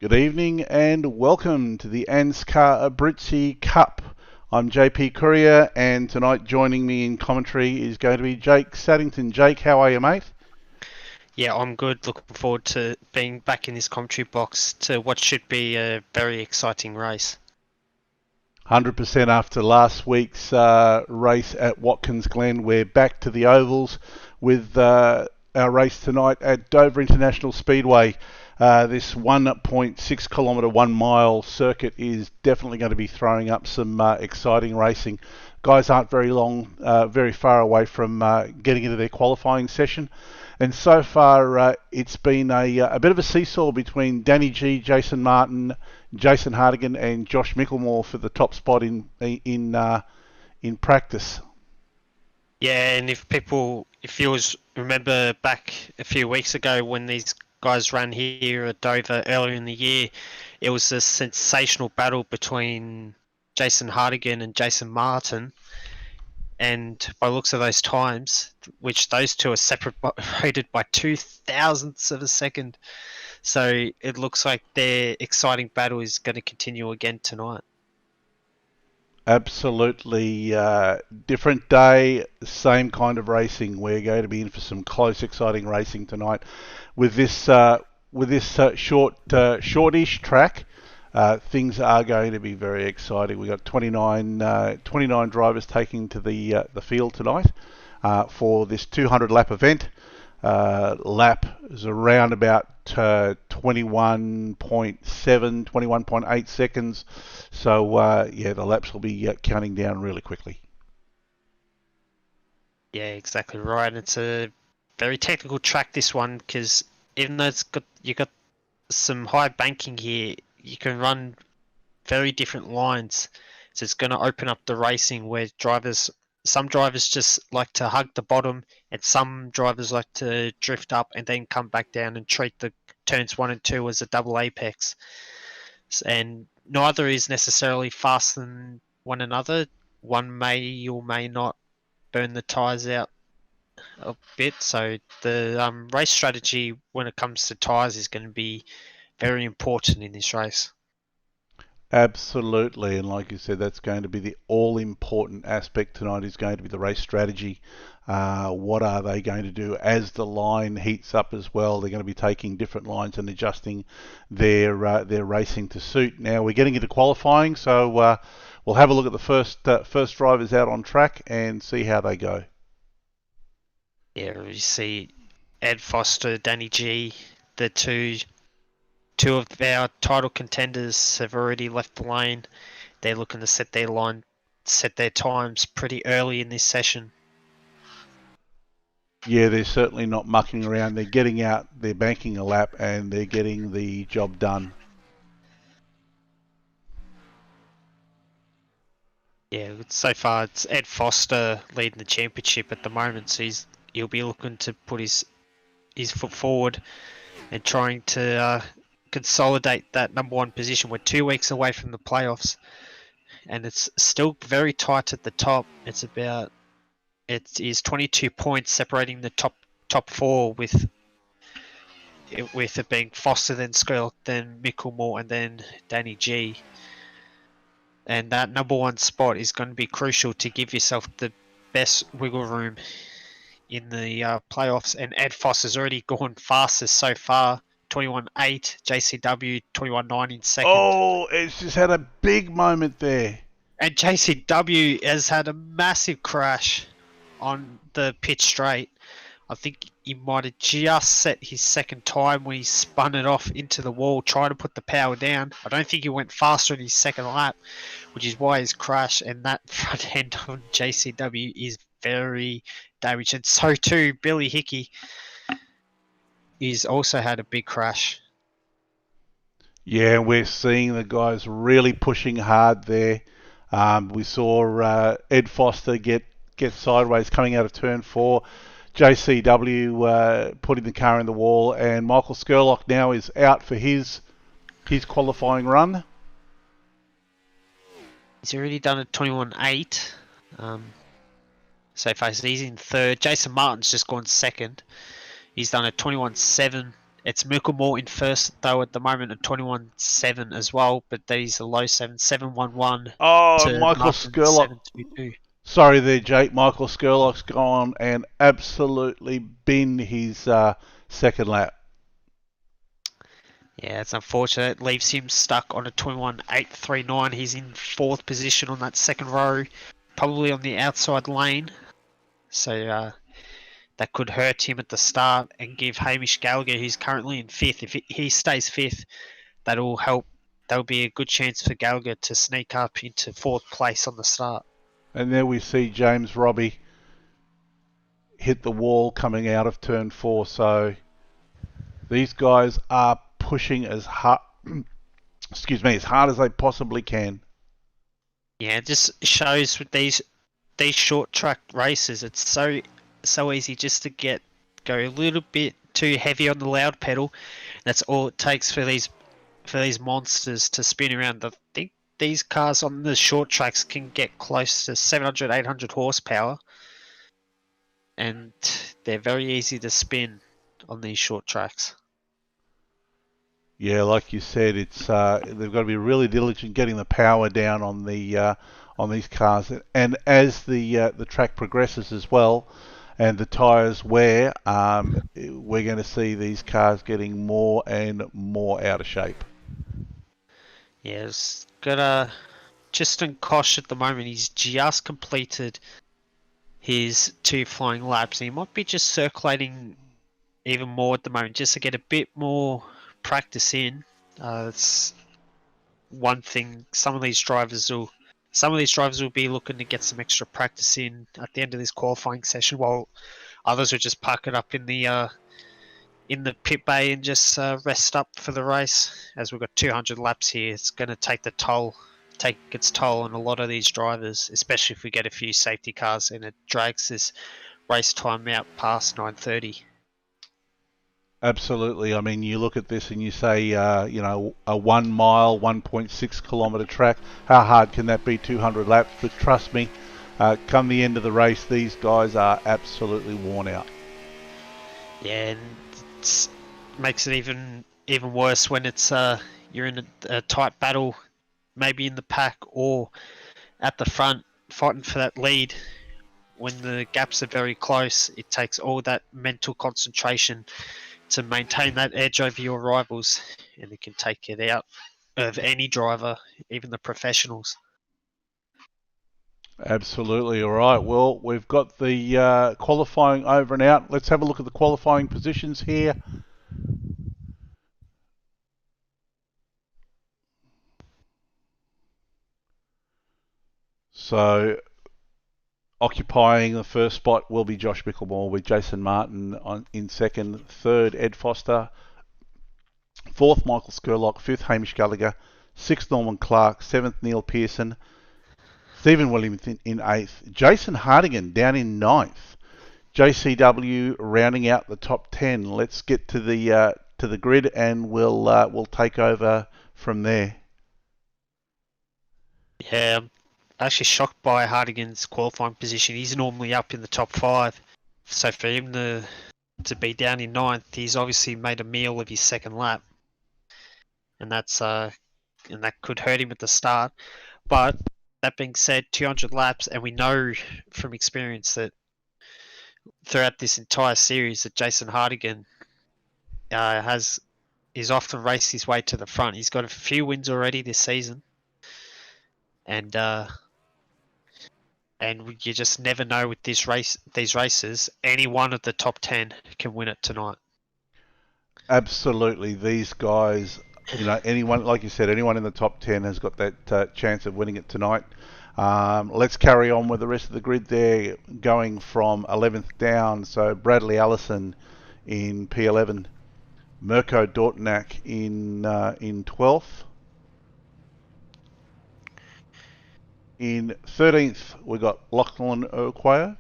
Good evening and welcome to the ANZCAR Abruzzi Cup. I'm JP Courier, and tonight joining me in commentary is going to be Jake Saddington. Jake, how are you, mate? Yeah, I'm good. Looking forward to being back in this commentary box to what should be a very exciting race. 100% after last week's race at Watkins Glen. We're back to the ovals with our race tonight at Dover International Speedway. This 1.6 kilometre, 1 mile circuit is definitely going to be throwing up some exciting racing. Guys aren't very far away from getting into their qualifying session. And so far, it's been a bit of a seesaw between Danny G, Jason Martin, Jason Hardigan, and Josh Micklemore for the top spot in practice. Yeah, and if you remember back a few weeks ago when these guys ran here at Dover earlier in the year, it was a sensational battle between Jason Hardigan and Jason Martin. And by looks of those times, which those two are separated by 0.02 of a second, so it looks like their exciting battle is going to continue again tonight. Absolutely different day, same kind of racing. We're going to be in for some close, exciting racing tonight with this shortish track. Things are going to be very exciting. We've got 29 drivers taking to the field tonight for this 200 lap event. Lap is around about 21.7, 21.8 seconds. So yeah, the laps will be counting down really quickly. Yeah, exactly right. It's a very technical track, this one, because even though you got some high banking here, you can run very different lines. So it's going to open up the racing where some drivers just like to hug the bottom, and some drivers like to drift up and then come back down and treat the turns 1 and 2 as a double apex. And neither is necessarily faster than one another. One may or may not burn the tyres out a bit. So the race strategy when it comes to tyres is going to be very important in this race. Absolutely, and like you said, that's going to be the all-important aspect tonight. Is going to be the race strategy. What are they going to do as the line heats up as well? They're going to be taking different lines and adjusting their racing to suit. Now we're getting into qualifying, so we'll have a look at the first drivers out on track and see how they go. Yeah, you see Ed Foster, Danny G, the two of our title contenders have already left the lane. They're looking to set their times pretty early in this session. Yeah, they're certainly not mucking around. They're getting out, they're banking a lap, and they're getting the job done. Yeah, so far it's Ed Foster leading the championship at the moment, so he'll be looking to put his foot forward and trying to consolidate that number 1 position. We're 2 weeks away from the playoffs, and it's still very tight at the top. It is 22 points separating the top 4, with it being Foster, then Skrillex, then Micklemore, and then Danny G. And that number 1 spot is going to be crucial to give yourself the best wiggle room in the playoffs. And Ed Foster's already gone fastest so far, 21.8, JCW 21.9 in second. Oh, it's just had a big moment there. And JCW has had a massive crash on the pit straight. I think he might have just set his second time when he spun it off into the wall, trying to put the power down. I don't think he went faster in his second lap, which is why he's crashed. And that front end on JCW is very damaged. And so too, Billy Hickey is also had a big crash. Yeah, we're seeing the guys really pushing hard there. We saw Ed Foster get sideways coming out of turn 4. JCW putting the car in the wall, and Michael Skrillex now is out for his qualifying run. He's already done a 21.8. So far, he's in third. Jason Martin's just gone second. He's done a 21.7 It's Micklemore in first though at the moment at 21.7 as well, but these are low 7.711 Oh, to Michael Martin Skurlock. 7.22. Sorry there, Jake. Michael Skurlock's gone and absolutely binned his second lap. Yeah, it's unfortunate. It leaves him stuck on a 21.839. He's in fourth position on that second row, probably on the outside lane. So that could hurt him at the start and give Hamish Gallagher, who's currently in fifth, if he stays fifth, that'll help. That'll be a good chance for Gallagher to sneak up into fourth place on the start. And there we see James Robbie hit the wall coming out of turn 4. So these guys are pushing as hard, as hard as they possibly can. Yeah, it just shows with these short track races, it's so easy just to go a little bit too heavy on the loud pedal. That's all it takes for these monsters to spin around. I think these cars on the short tracks can get close to 700, 800 horsepower, and they're very easy to spin on these short tracks. Yeah, like you said, it's they've got to be really diligent getting the power down on these cars, and as the track progresses as well, and the tyres wear, we're going to see these cars getting more and more out of shape. Yeah, it's got Justin Kosh at the moment. He's just completed his 2 flying laps. He might be just circulating even more at the moment, just to get a bit more practice in. It's one thing. Some of these drivers will be looking to get some extra practice in at the end of this qualifying session, while others will just park it up in the pit bay and just rest up for the race. As we've got 200 laps here, it's going to take its toll on a lot of these drivers, especially if we get a few safety cars and it drags this race time out past 9:30. Absolutely. I mean, you look at this and you say, a 1 mile, 1.6 kilometre track. How hard can that be? 200 laps. But trust me, come the end of the race, these guys are absolutely worn out. Yeah, and it makes it even worse when it's you're in a tight battle, maybe in the pack or at the front, fighting for that lead. When the gaps are very close, it takes all that mental concentration to maintain that edge over your rivals, and it can take it out of any driver, even the professionals. Absolutely. All right. Well, we've got the qualifying over and out. Let's have a look at the qualifying positions here. So, occupying the first spot will be Josh Micklemore, with Jason Martin in second. Third, Ed Foster. Fourth, Michael Skurlock. Fifth, Hamish Gallagher. Sixth, Norman Clark. Seventh, Neil Pearson. Stephen Williams in eighth. Jason Hardigan down in ninth. JCW rounding out the top 10. Let's get to the grid and we'll take over from there. Yeah, I'm actually shocked by Hardigan's qualifying position. He's normally up in the top 5, so for him to be down in ninth, he's obviously made a meal of his second lap, and that could hurt him at the start. But that being said, 200 laps, and we know from experience that throughout this entire series that Jason Hardigan is often raced his way to the front. He's got a few wins already this season, and you just never know with these races. Any one of the top 10 can win it tonight. Absolutely, these guys, anyone, like you said, anyone in the top 10 has got that chance of winning it tonight. Let's carry on with the rest of the grid there, going from 11th down. So Bradley Allison in P11, Mirko Dortnack in 12th. In 13th, we got Lachlan Urquhart,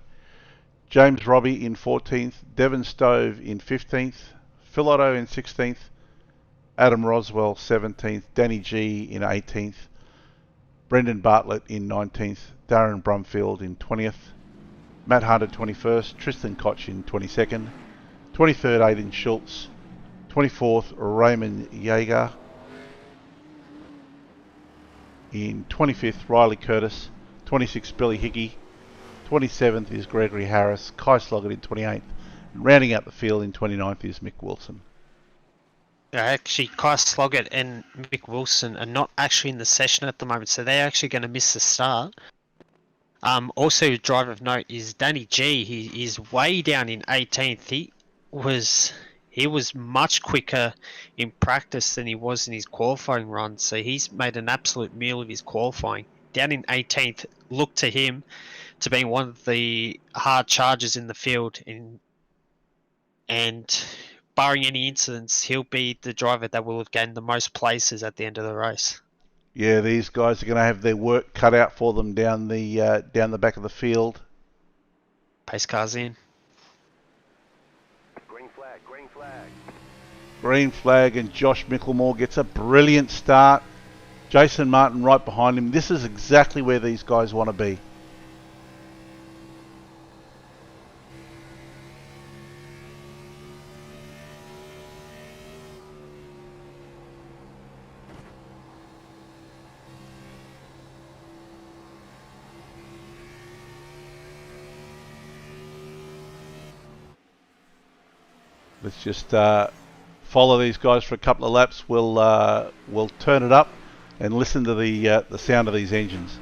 James Robbie in 14th, Devon Stove in 15th, Phil Otto in 16th, Adam Roswell 17th, Danny G in 18th, Brendan Bartlett in 19th, Darren Brumfield in 20th, Matt Hunter 21st, Tristan Koch in 22nd, 23rd Aidan Schultz, 24th, Raymond Yeager. In 25th, Riley Curtis. 26th, Billy Hickey. 27th is Gregory Harris. Kai Sloggett in 28th. And rounding out the field in 29th is Mick Wilson. Yeah, actually, Kai Sloggett and Mick Wilson are not actually in the session at the moment, so they're actually going to miss the start. Also, driver of note is Danny G. He is way down in 18th. He was much quicker in practice than he was in his qualifying run, so he's made an absolute meal of his qualifying. Down in 18th, look to him to be one of the hard chargers in the field, and barring any incidents, he'll be the driver that will have gained the most places at the end of the race. Yeah, these guys are going to have their work cut out for them down the back of the field. Pace cars in. Green flag, green flag. Green flag, and Josh Micklemore gets a brilliant start. Jason Martin right behind him. This is exactly where these guys want to be. Let's just follow these guys for a couple of laps. We'll turn it up and listen to the sound of these engines.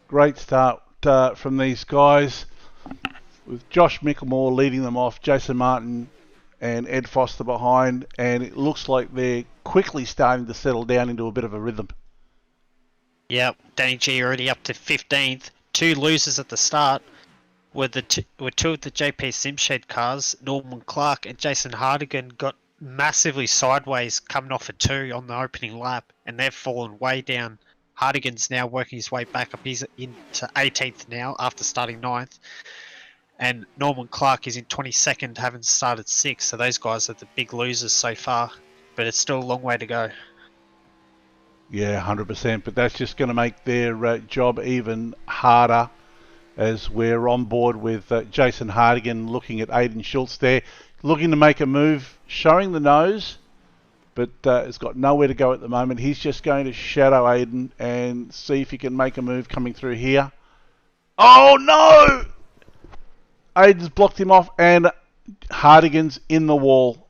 Great start from these guys, with Josh Micklemore leading them off, Jason Martin and Ed Foster behind, and it looks like they're quickly starting to settle down into a bit of a rhythm. Yep, Danny G already up to 15th. Two losers at the start were two of the JP Simshed cars. Norman Clark and Jason Hardigan got massively sideways coming off a 2 on the opening lap, and they've fallen way down. Hardigan's now working his way back up. He's into 18th now after starting 9th. And Norman Clark is in 22nd, having started 6th. So those guys are the big losers so far. But it's still a long way to go. Yeah, 100%. But that's just going to make their job even harder, as we're on board with Jason Hardigan looking at Aidan Schultz there, looking to make a move, showing the nose, but has got nowhere to go at the moment. He's just going to shadow Aidan and see if he can make a move coming through here. Oh no! Aidan's blocked him off, and Hardigan's in the wall.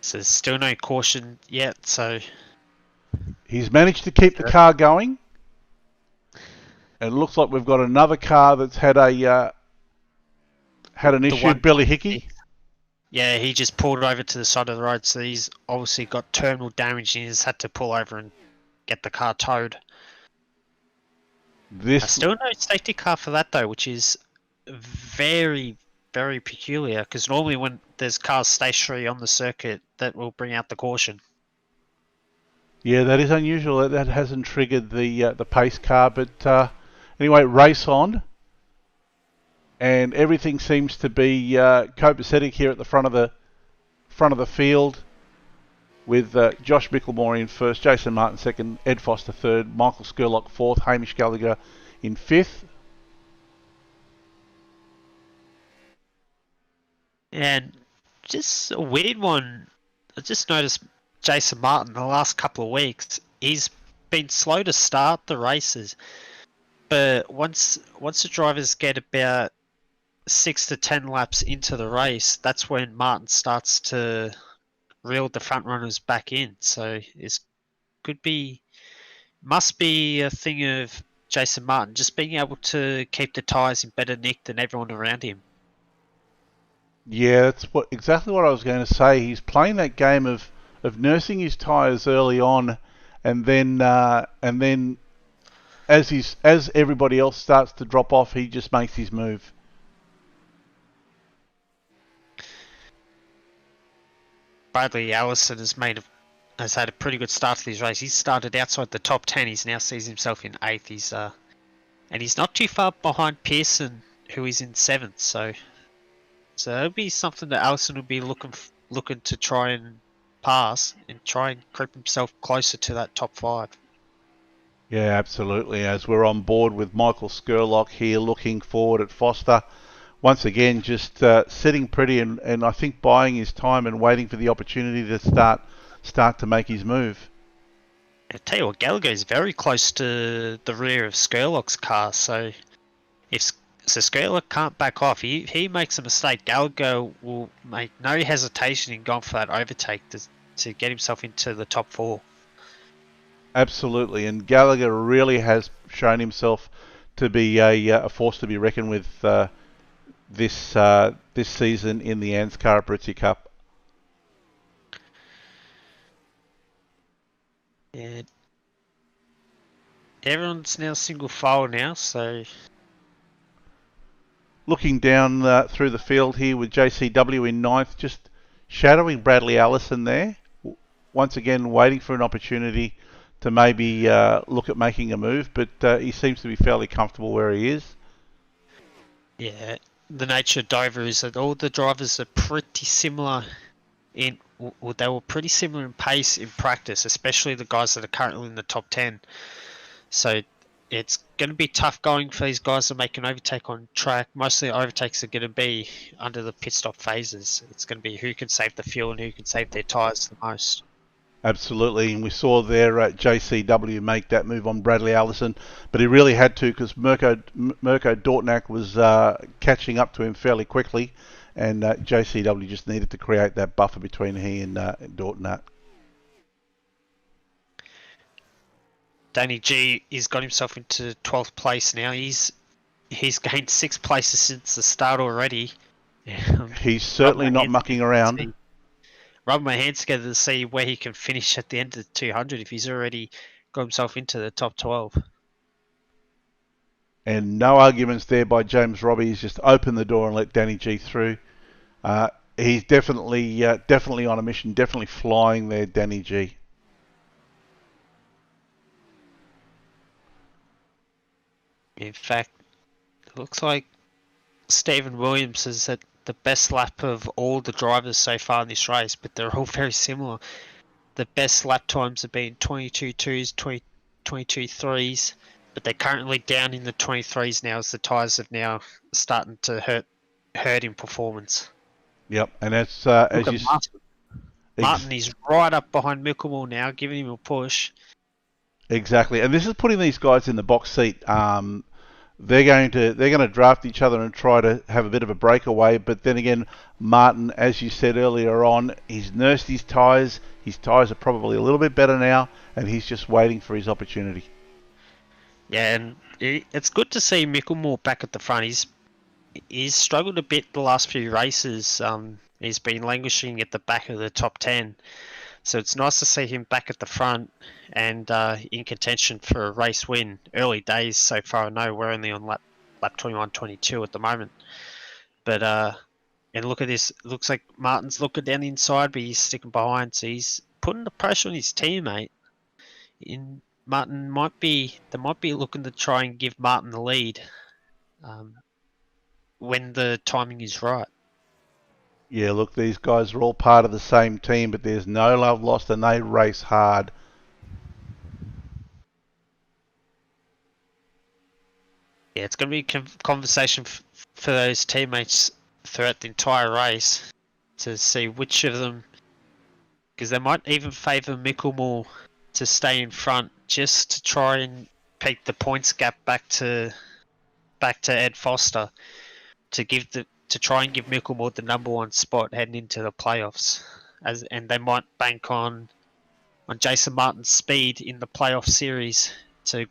So there's still no caution yet, so... He's managed to keep the car going. And it looks like we've got another car that's had an issue, Billy Hickey. Yeah, he just pulled over to the side of the road, so he's obviously got terminal damage and he's had to pull over and get the car towed. Still no safety car for that though, which is very, very peculiar, because normally when there's cars stationary on the circuit, that will bring out the caution. Yeah, that is unusual. That hasn't triggered the pace car, but anyway, race on. And everything seems to be copacetic here at the front of the field, with Josh Micklemore in first, Jason Martin second, Ed Foster third, Michael Skurlock fourth, Hamish Gallagher in fifth. And just a weird one, I just noticed Jason Martin the last couple of weeks, he's been slow to start the races, but once the drivers get about 6 to 10 laps into the race, that's when Martin starts to reel the front runners back in. So must be a thing of Jason Martin just being able to keep the tyres in better nick than everyone around him. Yeah, that's exactly what I was going to say. He's playing that game of nursing his tyres early on and then as everybody else starts to drop off, he just makes his move. Bradley Allison has had a pretty good start to this race. He started outside the top 10. He's now sees himself in 8th. And he's not too far behind Pearson, who is in 7th. So it'll be something that Allison will be looking to try and pass and try and creep himself closer to that top 5. Yeah, absolutely. As we're on board with Michael Skurlock here, looking forward at Foster. Once again, just sitting pretty and I think biding his time and waiting for the opportunity to start to make his move. I tell you what, Gallagher is very close to the rear of Skurlock's car. So if Skurlock can't back off, he makes a mistake, Gallagher will make no hesitation in going for that overtake to get himself into the top 4. Absolutely, and Gallagher really has shown himself to be a force to be reckoned with this season in the ANZCAR Abruzzi Cup. Yeah, everyone's now single file now, so Looking down through the field here with JCW in 9th, just shadowing Bradley Allison there. Once again, waiting for an opportunity to maybe look at making a move, but he seems to be fairly comfortable where he is. yeah, the nature of Dover is that all the drivers are pretty similar they were pretty similar in pace in practice, especially the guys that are currently in the top 10. So it's going to be tough going for these guys to make an overtake on track. Most of the overtakes are going to be under the pit stop phases. It's going to be who can save the fuel and who can save their tyres the most. Absolutely, and we saw there at JCW make that move on Bradley Allison, but he really had to because Mirko Dortnack was catching up to him fairly quickly, and JCW just needed to create that buffer between he and Dortnack. Danny G has got himself into 12th place now. He's gained 6 places since the start already. He's certainly not mucking around. Rubbing my hands together to see where he can finish at the end of the 200 if he's already got himself into the top 12. And no arguments there by James Robbie. He's just opened the door and let Danny G through. He's definitely on a mission, definitely flying there, Danny G. In fact, it looks like Stephen Williams has had the best lap of all the drivers so far in this race, but they're all very similar. The best lap times have been 22.2s, 22.3s, but they're currently down in the 23s now as the tyres have now starting to hurt in performance. Yep, and that's as you Martin is right up behind Mickelmore now, giving him a push. Exactly, and this is putting these guys in the box seat. They're going to draft each other and try to have a bit of a breakaway. But then again, Martin, as you said earlier on, he's nursed his tyres. His tyres are probably a little bit better now, and he's just waiting for his opportunity. Yeah, and it's good to see Mickelmore back at the front. He's struggled a bit the last few races. He's been languishing at the back of the top 10. So it's nice to see him back at the front and in contention for a race win. Early days so far, I know we're only on lap 21, 22 at the moment. But and look at this. It looks like Martin's looking down the inside, but he's sticking behind. So he's putting the pressure on his teammate. Martin might be looking to try and give Martin the lead when the timing is right. Yeah, look, these guys are all part of the same team, but there's no love lost, and they race hard. Yeah, it's going to be a conversation for those teammates throughout the entire race to see which of them, because they might even favour Mickelmore to stay in front just to try and peak the points gap back to Ed Foster to try and give Mickelmore the number 1 spot heading into the playoffs, and they might bank on Jason Martin's speed in the playoff series to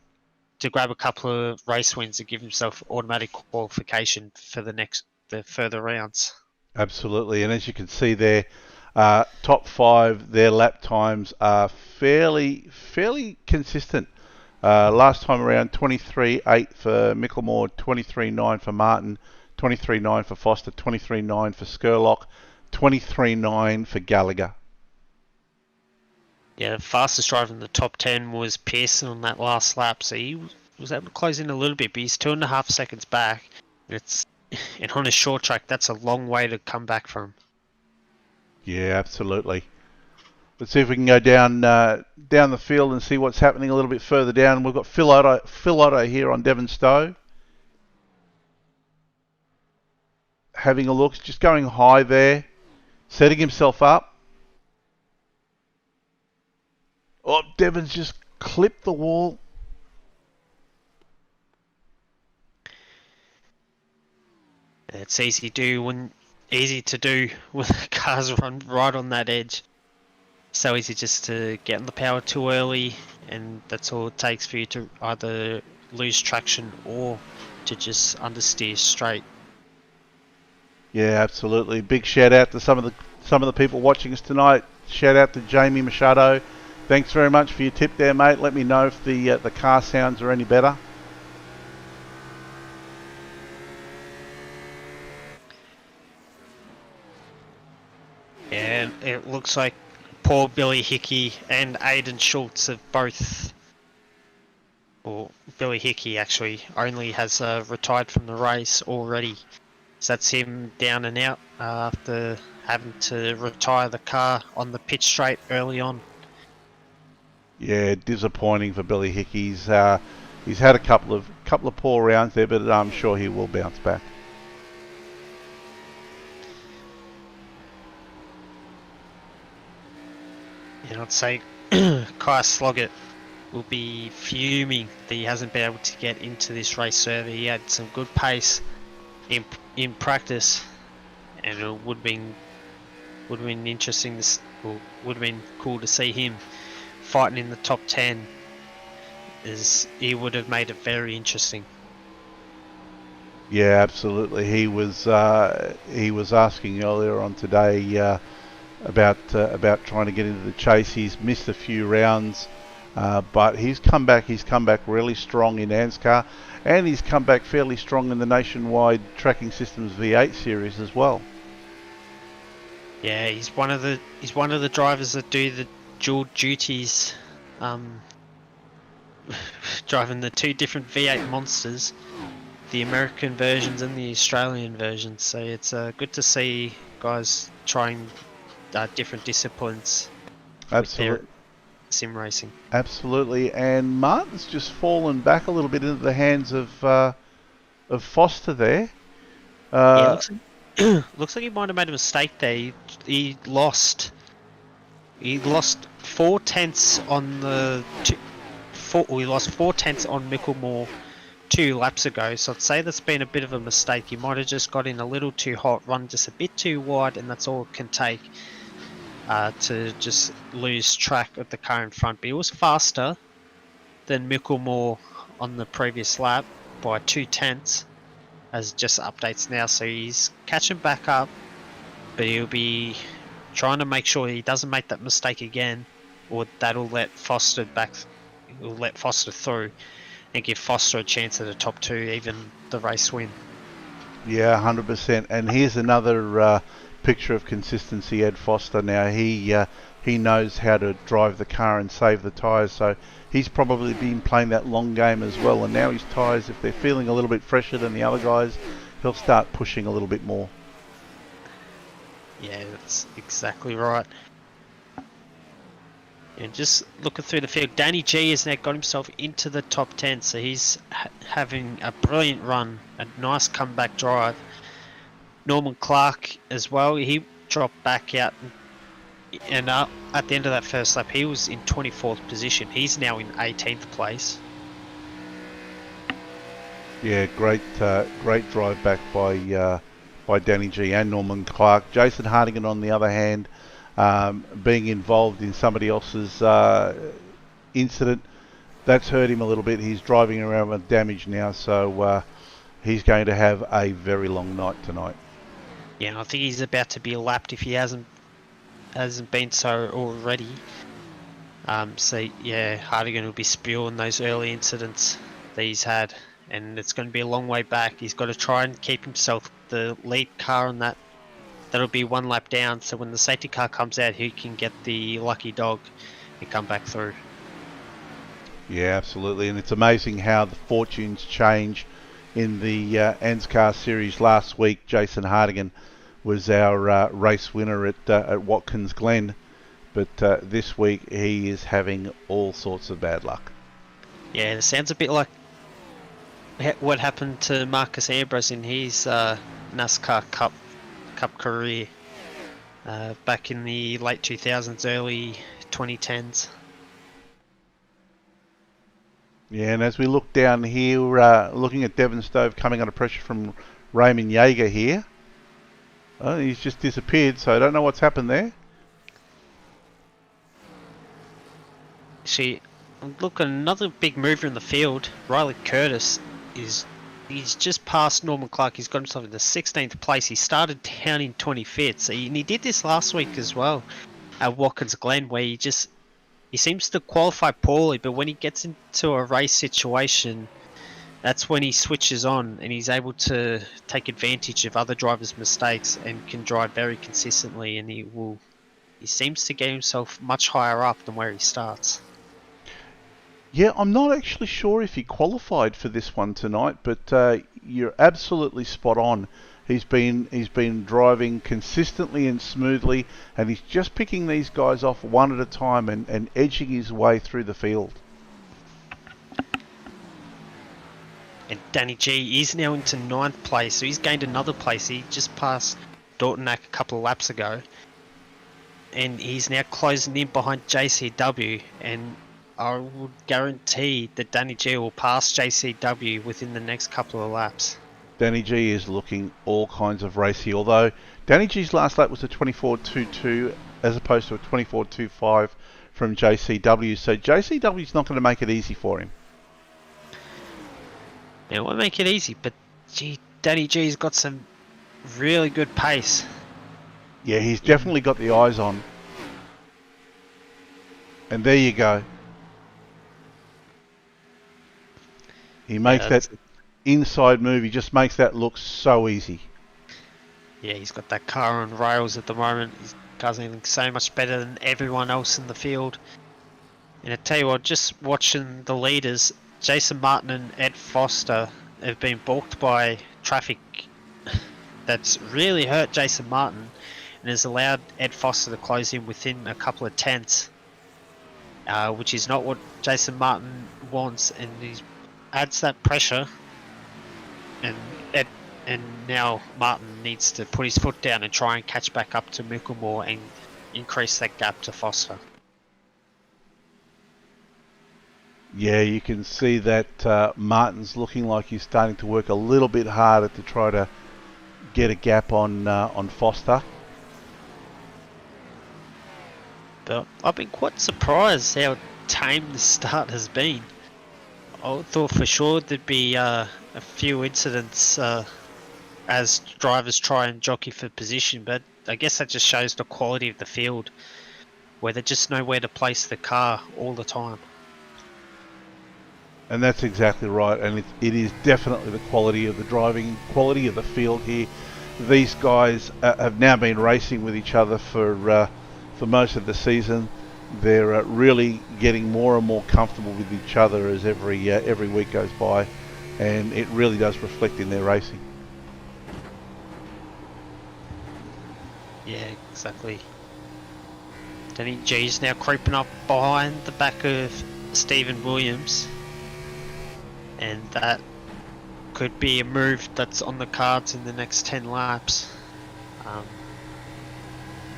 grab a couple of race wins and give himself automatic qualification for the further rounds. Absolutely, and as you can see there, Top five, their lap times are fairly consistent. Last time around, 23.8 for Micklemore, 23.9 for Martin, 23.9 for Foster, 23.9 for Skurlock, 23.9 for Gallagher. Yeah, the fastest driver in the top 10 was Pearson on that last lap, so he was able to close in a little bit, but he's 2.5 seconds back. And on a short track, that's a long way to come back from. Yeah, absolutely. Let's see if we can go down the field and see what's happening a little bit further down. We've got Phil Otto here on Devon Stowe. Having a look, just going high there, setting himself up. Oh, Devon's just clipped the wall. It's easy to do when the cars run right on that edge. So easy just to get in the power too early, and that's all it takes for you to either lose traction or to just understeer straight. Yeah, absolutely. Big shout out to some of the people watching us tonight. Shout out to Jamie Machado. Thanks very much for your tip there, mate. Let me know if the car sounds are any better. And it looks like poor Billy Hickey and Aidan Schultz have both, or Billy Hickey actually only has retired from the race already. So that's him down and out after having to retire the car on the pitch straight early on. Yeah, disappointing for Billy Hickey. He's had a couple of poor rounds there, but I'm sure he will bounce back. And I'd say Kai Sloggett will be fuming that he hasn't been able to get into this race early. He had some good pace in practice, and it would have been interesting, or would have been cool to see him fighting in the top 10, as he would have made it very interesting. Yeah, absolutely. He was asking earlier on today about trying to get into the chase. He's missed a few rounds, but he's come back really strong in ANZCAR, and he's come back fairly strong in the Nationwide Tracking Systems V8 series as well. Yeah, he's one of the drivers that do the dual duties, driving the two different V8 monsters, the American versions and the Australian versions. So it's good to see guys trying different disciplines. Absolutely. Sim racing. Absolutely, and Martin's just fallen back a little bit into the hands of Foster there. Yeah, looks like he might have made a mistake there. He lost 4 tenths on he lost 4 tenths on Micklemore 2 laps ago. So I'd say that's been a bit of a mistake. He might have just got in a little too hot, run just a bit too wide, and that's all it can take to just lose track of the car in front. But he was faster than Micklemore on the previous lap by 2 tenths. As just updates now, so he's catching back up, but he'll be trying to make sure he doesn't make that mistake again, or that'll let Foster through and give Foster a chance at the top 2, even the race win. Yeah, 100%. And here's another picture of consistency. Ed Foster now, he knows how to drive the car and save the tyres, so he's probably been playing that long game as well, and now his tyres, if they're feeling a little bit fresher than the other guys, he'll start pushing a little bit more. Yeah, that's exactly right. And just looking through the field, Danny G has now got himself into the top 10, so he's having a brilliant run, a nice comeback drive. Norman Clark as well, he dropped back out, and at the end of that first lap he was in 24th position. He's now in 18th place. Yeah, great drive back by Danny G and Norman Clark. Jason Hardigan, on the other hand, being involved in somebody else's incident, that's hurt him a little bit. He's driving around with damage now, so he's going to have a very long night tonight. Yeah, I think he's about to be lapped if he hasn't hasn't been so already. So yeah, Hardigan will be spewing those early incidents that he's had, and it's going to be a long way back. He's got to try and keep himself the lead car on that. That'll be one lap down, so when the safety car comes out, he can get the lucky dog and come back through. Yeah, absolutely, and it's amazing how the fortunes change in the ANZCAR series last week. Jason Hardigan was our race winner at Watkins Glen, but this week he is having all sorts of bad luck. Yeah, it sounds a bit like what happened to Marcus Ambrose in his NASCAR Cup career back in the late 2000s, early 2010s. Yeah, and as we look down here, looking at Devon Stove coming under pressure from Raymond Yeager here. Oh, he's just disappeared, so I don't know what's happened there. See, look, another big mover in the field, Riley Curtis, he's just passed Norman Clark. He's got himself in the 16th place. He started down in 25th, and he did this last week as well at Watkins Glen, where he seems to qualify poorly, but when he gets into a race situation, that's when he switches on and he's able to take advantage of other drivers' mistakes and can drive very consistently, and he seems to get himself much higher up than where he starts. Yeah, I'm not actually sure if he qualified for this one tonight, but you're absolutely spot on. He's been driving consistently and smoothly, and he's just picking these guys off one at a time and edging his way through the field. And Danny G is now into 9th place, so he's gained another place. He just passed Dortonac a couple of laps ago, and he's now closing in behind JCW, and I would guarantee that Danny G will pass JCW within the next couple of laps. Danny G is looking all kinds of racy, although Danny G's last lap was a 24.22 as opposed to a 24.25 from JCW, so JCW's not going to make it easy for him. It won't make it easy, but gee, Danny G's got some really good pace. Yeah, he's definitely got the eyes on. And there you go. He makes that inside move. He just makes that look so easy. Yeah, he's got that car on rails at the moment. His car's looking so much better than everyone else in the field. And I tell you what, just watching the leaders, Jason Martin and Ed Foster have been balked by traffic that's really hurt Jason Martin and has allowed Ed Foster to close in within a couple of tenths, which is not what Jason Martin wants, and he adds that pressure, and now Martin needs to put his foot down and try and catch back up to Micklemore and increase that gap to Foster. Yeah, you can see that Martin's looking like he's starting to work a little bit harder to try to get a gap on Foster. But I've been quite surprised how tame the start has been. I thought for sure there'd be a few incidents as drivers try and jockey for position, but I guess that just shows the quality of the field, where they just know where to place the car all the time. And that's exactly right, and it is definitely the quality of the driving, quality of the field here. These guys have now been racing with each other for most of the season. They're really getting more and more comfortable with each other as every week goes by, and it really does reflect in their racing. Yeah, exactly. Danny G's now creeping up behind the back of Stephen Williams, and that could be a move that's on the cards in the next 10 laps.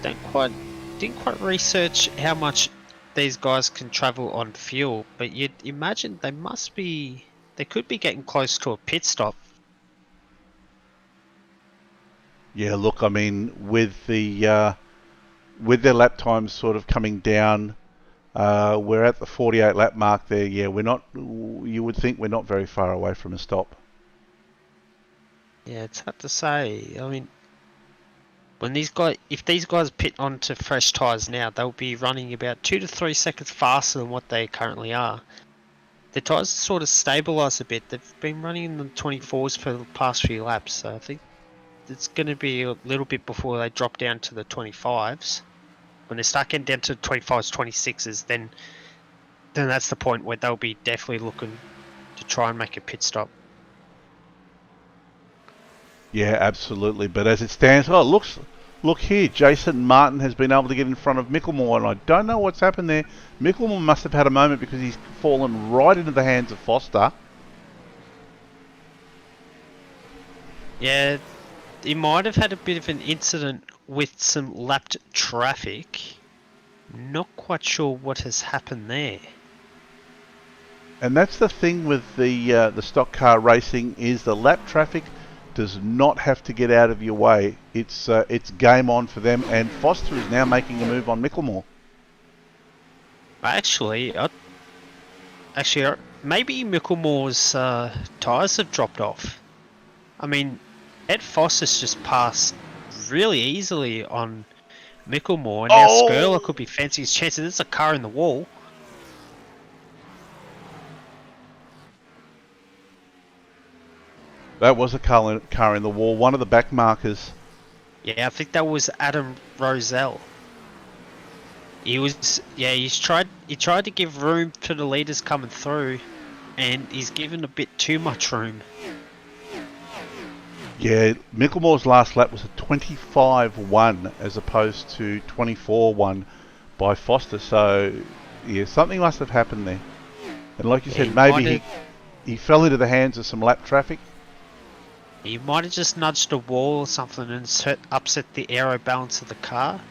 Didn't quite research how much these guys can travel on fuel, but you'd imagine they could be getting close to a pit stop. Yeah, look, I mean, with their lap times sort of coming down, we're at the 48 lap mark there. Yeah, we're not. You would think we're not very far away from a stop. Yeah, it's hard to say. I mean, if these guys pit onto fresh tyres now, they'll be running about 2 to 3 seconds faster than what they currently are. The tyres sort of stabilised a bit. They've been running in the 24s for the past few laps, so I think it's going to be a little bit before they drop down to the 25s. When they start getting down to 25s, 26s, then that's the point where they'll be definitely looking to try and make a pit stop. Yeah, absolutely. But as it stands, look here. Jason Martin has been able to get in front of Micklemore, and I don't know what's happened there. Micklemore must have had a moment because he's fallen right into the hands of Foster. Yeah, he might have had a bit of an incident with some lapped traffic. Not quite sure what has happened there. And that's the thing with the stock car racing is the lap traffic does not have to get out of your way. It's game on for them, and Foster is now making a move on Micklemore. Actually, maybe Micklemore's tyres have dropped off. I mean, Ed Foster's just passed really easily on Micklemore, and now Skurlock could be fancying his chances. There's a car in the wall. That was a car in the wall. One of the back markers. Yeah, I think that was Adam Rosell. He tried to give room to the leaders coming through, and he's given a bit too much room. Yeah, Micklemore's last lap was a 25-1 as opposed to 24-1 by Foster. So, yeah, something must have happened there. And like you said, maybe he fell into the hands of some lap traffic. He might have just nudged a wall or something and upset the aero balance of the car.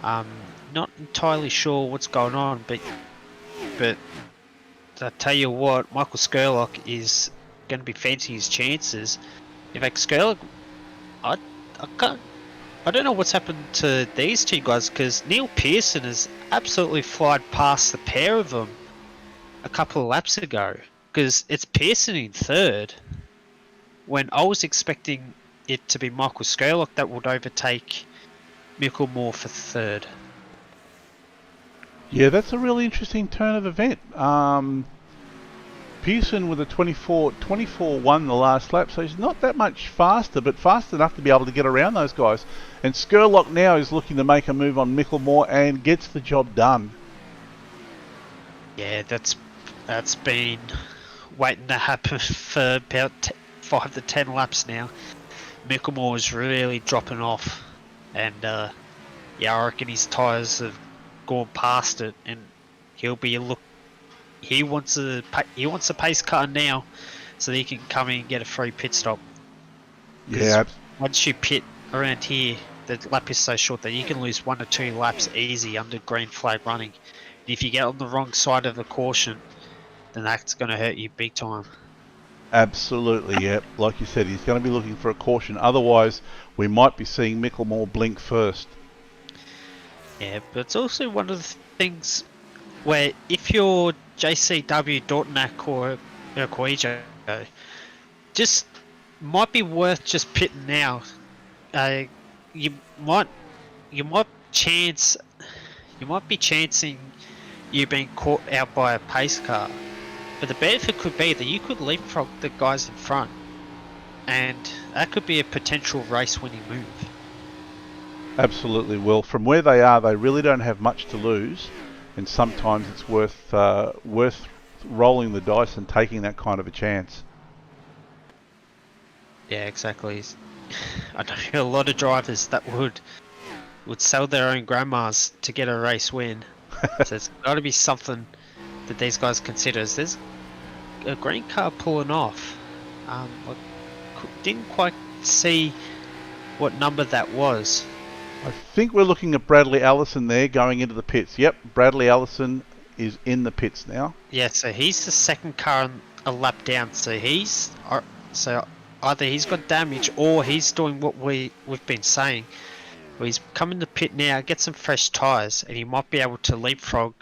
Not entirely sure what's going on, but I tell you what, Michael Skurlock is going to be fancying his chances. In fact, Skurlock, I don't know what's happened to these two guys, because Neil Pearson has absolutely flied past the pair of them a couple of laps ago, because it's Pearson in third, when I was expecting it to be Michael Skurlock that would overtake Micklemore for third. Yeah, that's a really interesting turn of event. Pearson with a 24-1 the last lap, so he's not that much faster, but fast enough to be able to get around those guys. And Skurlock now is looking to make a move on Micklemore and gets the job done. Yeah, that's been waiting to happen for about 5 to 10 laps now. Micklemore is really dropping off, and I reckon his tyres have gone past it, and he'll be He wants a pace car now, so that he can come in and get a free pit stop. Yeah. Once you pit around here, the lap is so short that you can lose 1 or 2 laps easy under green flag running. And if you get on the wrong side of the caution, then that's going to hurt you big time. Absolutely, yeah. Like you said, he's going to be looking for a caution. Otherwise, we might be seeing Micklemore blink first. Yeah, but it's also one of the things where if you're JCW, Dortnack or Coejo, just might be worth just pitting now. You might be chancing you being caught out by a pace car, but the benefit could be that you could leapfrog the guys in front, and that could be a potential race-winning move. Absolutely. Well, from where they are, they really don't have much to lose, and sometimes it's worth rolling the dice and taking that kind of a chance. Yeah, exactly. I know a lot of drivers that would sell their own grandmas to get a race win. So it's got to be something that these guys consider. There's a green car pulling off. I didn't quite see what number that was. I think we're looking at Bradley Allison there going into the pits. Yep, Bradley Allison is in the pits now. Yeah, so he's the second car a lap down. So either he's got damage or he's doing what we've been saying. Well, he's coming to pit now, get some fresh tyres, and he might be able to leapfrog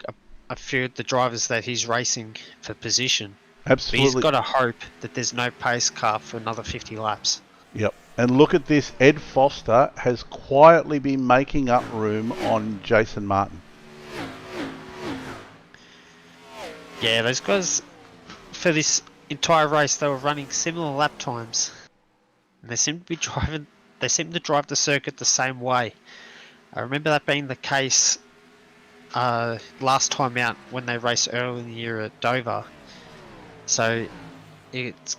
a few of the drivers that he's racing for position. Absolutely. But he's got to hope that there's no pace car for another 50 laps. Yep. And look at this, Ed Foster has quietly been making up room on Jason Martin. Yeah, those guys, for this entire race, they were running similar lap times. And they seem to drive the circuit the same way. I remember that being the case last time out when they raced early in the year at Dover. So it's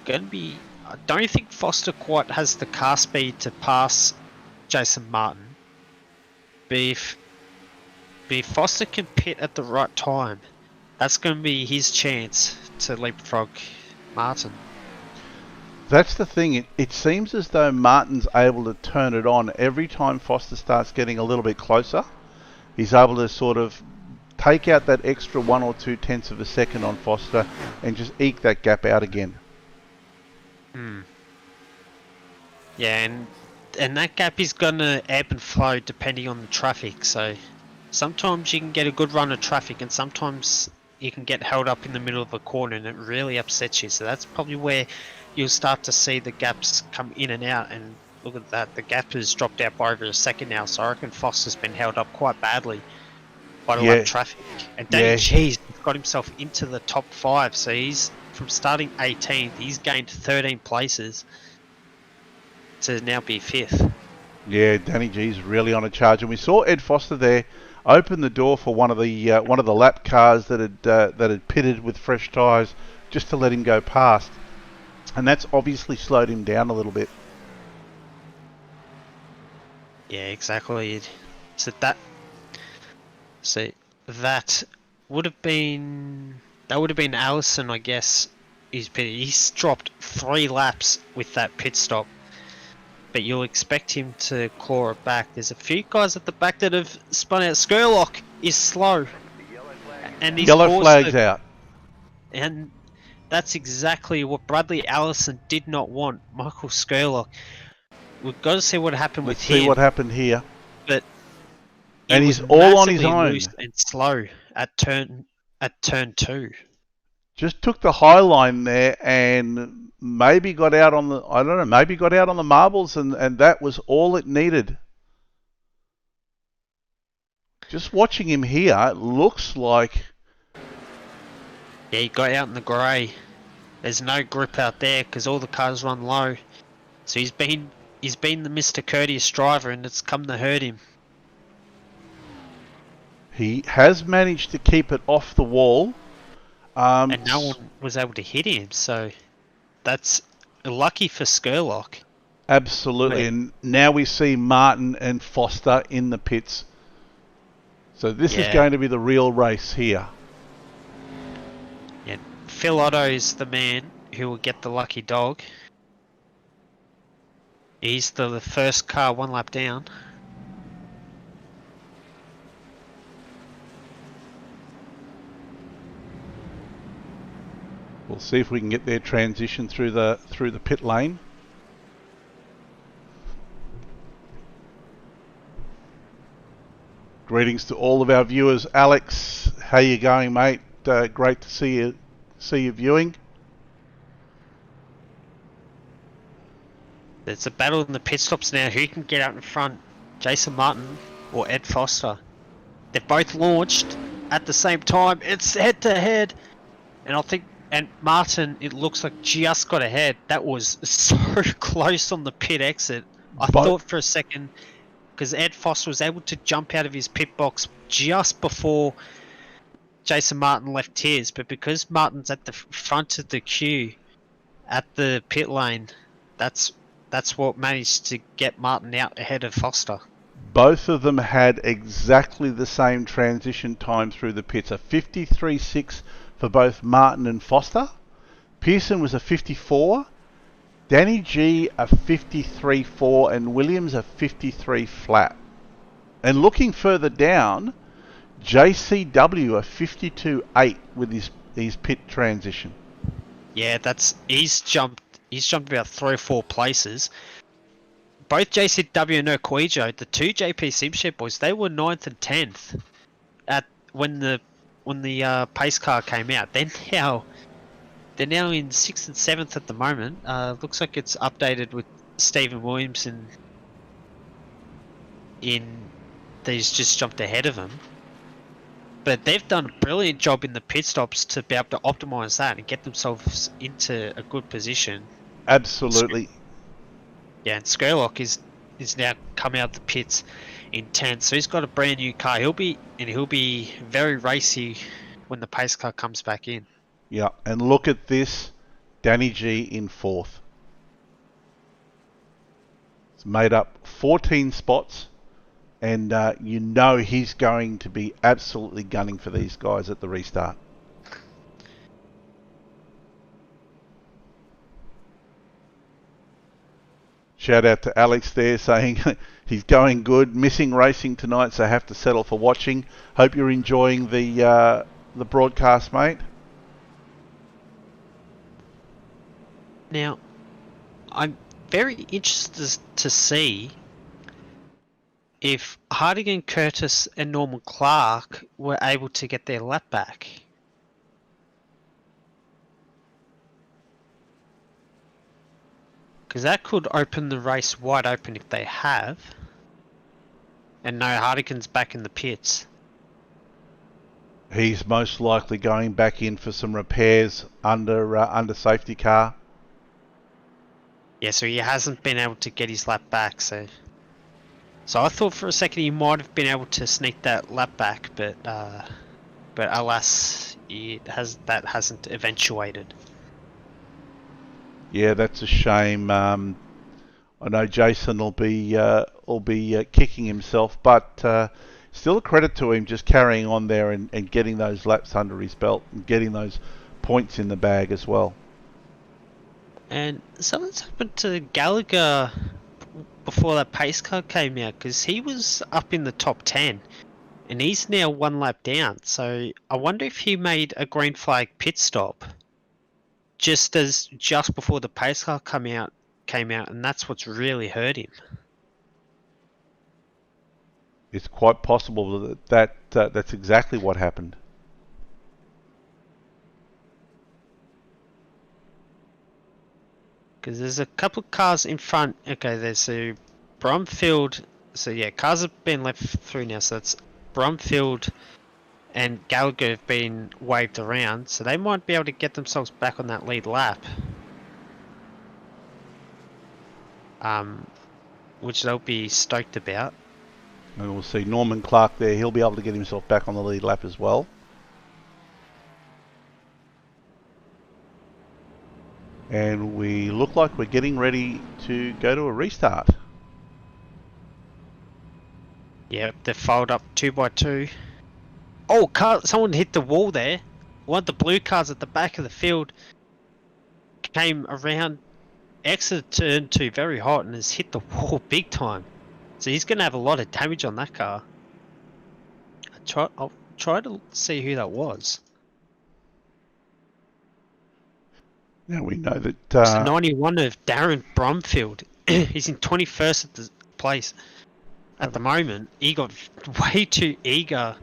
going to be... I don't think Foster quite has the car speed to pass Jason Martin. But if Foster can pit at the right time, that's going to be his chance to leapfrog Martin. That's the thing. It seems as though Martin's able to turn it on every time Foster starts getting a little bit closer. He's able to sort of take out that extra 1 or 2 tenths of a second on Foster and just eke that gap out again. Yeah, and that gap is going to ebb and flow depending on the traffic. So sometimes you can get a good run of traffic and sometimes you can get held up in the middle of a corner and it really upsets you. So that's probably where you'll start to see the gaps come in and out. And look at that, the gap has dropped out by over a second now. So I reckon Foster's been held up quite badly by the lap traffic. And Danny G's got himself into the top 5. So he's, from starting 18th, he's gained 13 places to now be 5th. Yeah, Danny G's really on a charge, and we saw Ed Foster there open the door for one of the lap cars that had pitted with fresh tyres just to let him go past, and that's obviously slowed him down a little bit. Yeah, exactly. So that would have been Allison, I guess. He's dropped 3 laps with that pit stop. But you'll expect him to claw it back. There's a few guys at the back that have spun out. Skurlock is slow. And he's yellow flag's out. And that's exactly what Bradley Allison did not want. Michael Skurlock. We've got to see what happened with him. Let's see what happened here. But and he's all on his own. Loose and slow at turn 2. Just took the high line there and maybe got out on the marbles, and that was all it needed. Just watching him here, it looks like... Yeah, he got out in the grey. There's no grip out there because all the cars run low. So he's been the Mr. Courteous driver, and it's come to hurt him. He has managed to keep it off the wall. And no one was able to hit him, so that's lucky for Skurlock. Absolutely, and now we see Martin and Foster in the pits. So this is going to be the real race here. Yeah, Phil Otto's the man who will get the lucky dog. He's the first car 1 lap down. We'll see if we can get their transition through the pit lane. Greetings to all of our viewers. Alex, how you going, mate? Great to see you viewing. There's a battle in the pit stops now. Who can get out in front? Jason Martin or Ed Foster? They're both launched at the same time. It's head to head, and I think. And Martin, it looks like just got ahead. That was so close on the pit exit. I thought for a second, because Ed Foster was able to jump out of his pit box just before Jason Martin left his. But because Martin's at the front of the queue at the pit lane, that's what managed to get Martin out ahead of Foster. Both of them had exactly the same transition time through the pits. A 53.6 for both Martin and Foster. Pearson was a 54. Danny G a 53.4 and Williams a 53 flat. And looking further down, JCW a 52.8 with his pit transition. Yeah, he's jumped about 3 or 4 places. Both JCW and Urquijo, the 2 JP Simshed boys, they were 9th and 10th at when the pace car came out. They're now in 6th and 7th at the moment. Looks like it's updated with Stephen Williams they's just jumped ahead of him. But they've done a brilliant job in the pit stops to be able to optimise that and get themselves into a good position. Absolutely. Yeah, and Skurlock is now come out of the pits in 10th, so he's got a brand new car. He'll be very racy when the pace car comes back in. Yeah, and look at this, Danny G in 4th. It's made up 14 spots, and you know he's going to be absolutely gunning for these guys at the restart. Shout out to Alex there saying he's going good. Missing racing tonight, so have to settle for watching. Hope you're enjoying the broadcast, mate. Now, I'm very interested to see if Hardigan, Curtis and Norman Clark were able to get their lap back. Because that could open the race wide open if they have. And no, Hardigan's back in the pits. He's most likely going back in for some repairs under safety car. Yeah, so he hasn't been able to get his lap back. So I thought for a second he might have been able to sneak that lap back, but alas, that hasn't eventuated. Yeah, that's a shame. I know Jason will be kicking himself, but still a credit to him just carrying on there and getting those laps under his belt and getting those points in the bag as well. And something's happened to Gallagher before that pace car came out, because he was up in the top 10 and he's now one lap down. So I wonder if he made a green flag pit stop just before the pace car came out, and that's what's really hurt him. It's quite possible that's exactly what happened. Because there's a couple of cars in front. Okay, there's a Brumfield. So yeah, cars have been left through now. So that's Brumfield and Gallagher have been waved around. So they might be able to get themselves back on that lead lap. Which they'll be stoked about. And we'll see Norman Clark there. He'll be able to get himself back on the lead lap as well. And we look like we're getting ready to go to a restart. Yep, they're fouled up 2 by 2. Oh, someone hit the wall there. One of the blue cars at the back of the field came around, exited turn 2 very hot and has hit the wall big time. So he's going to have a lot of damage on that car. I'll try to see who that was. Now we know that... It's 91 of Darren Brumfield. He's in 21st at the place at the moment. He got way too eager,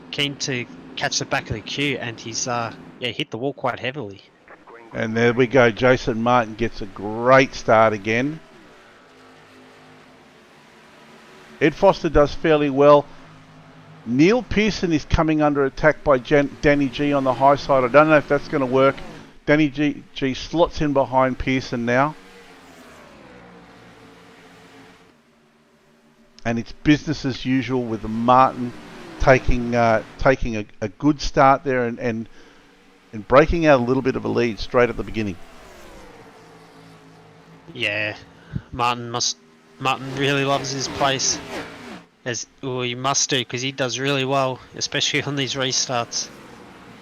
keen to catch the back of the queue, and he's hit the wall quite heavily. And there we go. Jason Martin gets a great start again. Ed Foster does fairly well. Neil Pearson is coming under attack by Danny G on the high side. I don't know if that's going to work. Danny G slots in behind Pearson now. And it's business as usual with Martin taking a good start there and breaking out a little bit of a lead straight at the beginning. Yeah, Martin really loves his place. He must do, because he does really well, especially on these restarts.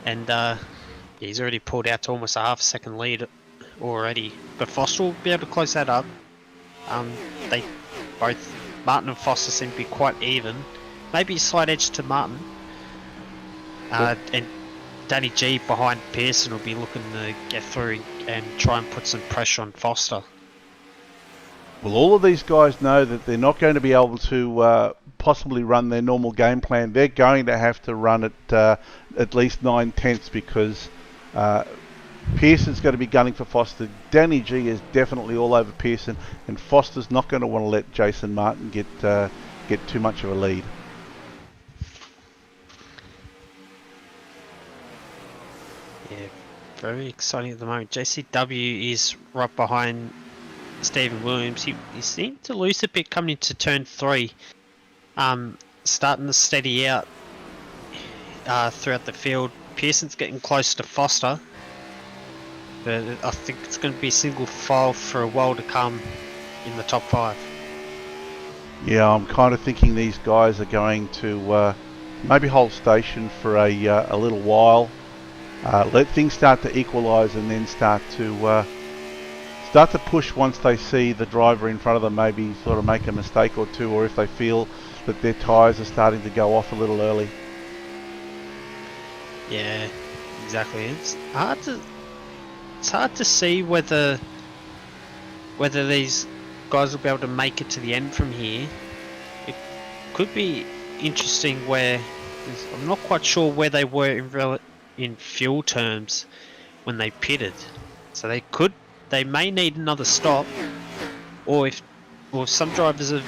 And he's already pulled out to almost a half second lead already. But Foster will be able to close that up. They both, Martin and Foster, seem to be quite even. Maybe a slight edge to Martin. And Danny G behind Pearson will be looking to get through and try and put some pressure on Foster. Well, all of these guys know that they're not going to be able to possibly run their normal game plan. They're going to have to run at least 9/10 because Pearson's going to be gunning for Foster. Danny G is definitely all over Pearson, and Foster's not going to want to let Jason Martin get too much of a lead. Yeah, very exciting at the moment. JCW is right behind Stephen Williams. He seemed to lose a bit coming into turn 3. Starting to steady out throughout the field. Pearson's getting close to Foster. But I think it's going to be single file for a while to come in the top 5. Yeah, I'm kind of thinking these guys are going to maybe hold station for a little while. Let things start to equalise and then start to push once they see the driver in front of them maybe sort of make a mistake or two, or if they feel that their tyres are starting to go off a little early. Yeah, exactly. It's hard to see whether these guys will be able to make it to the end from here. It could be interesting where I'm not quite sure where they were in fuel terms when they pitted. So they may need another stop, or if some drivers are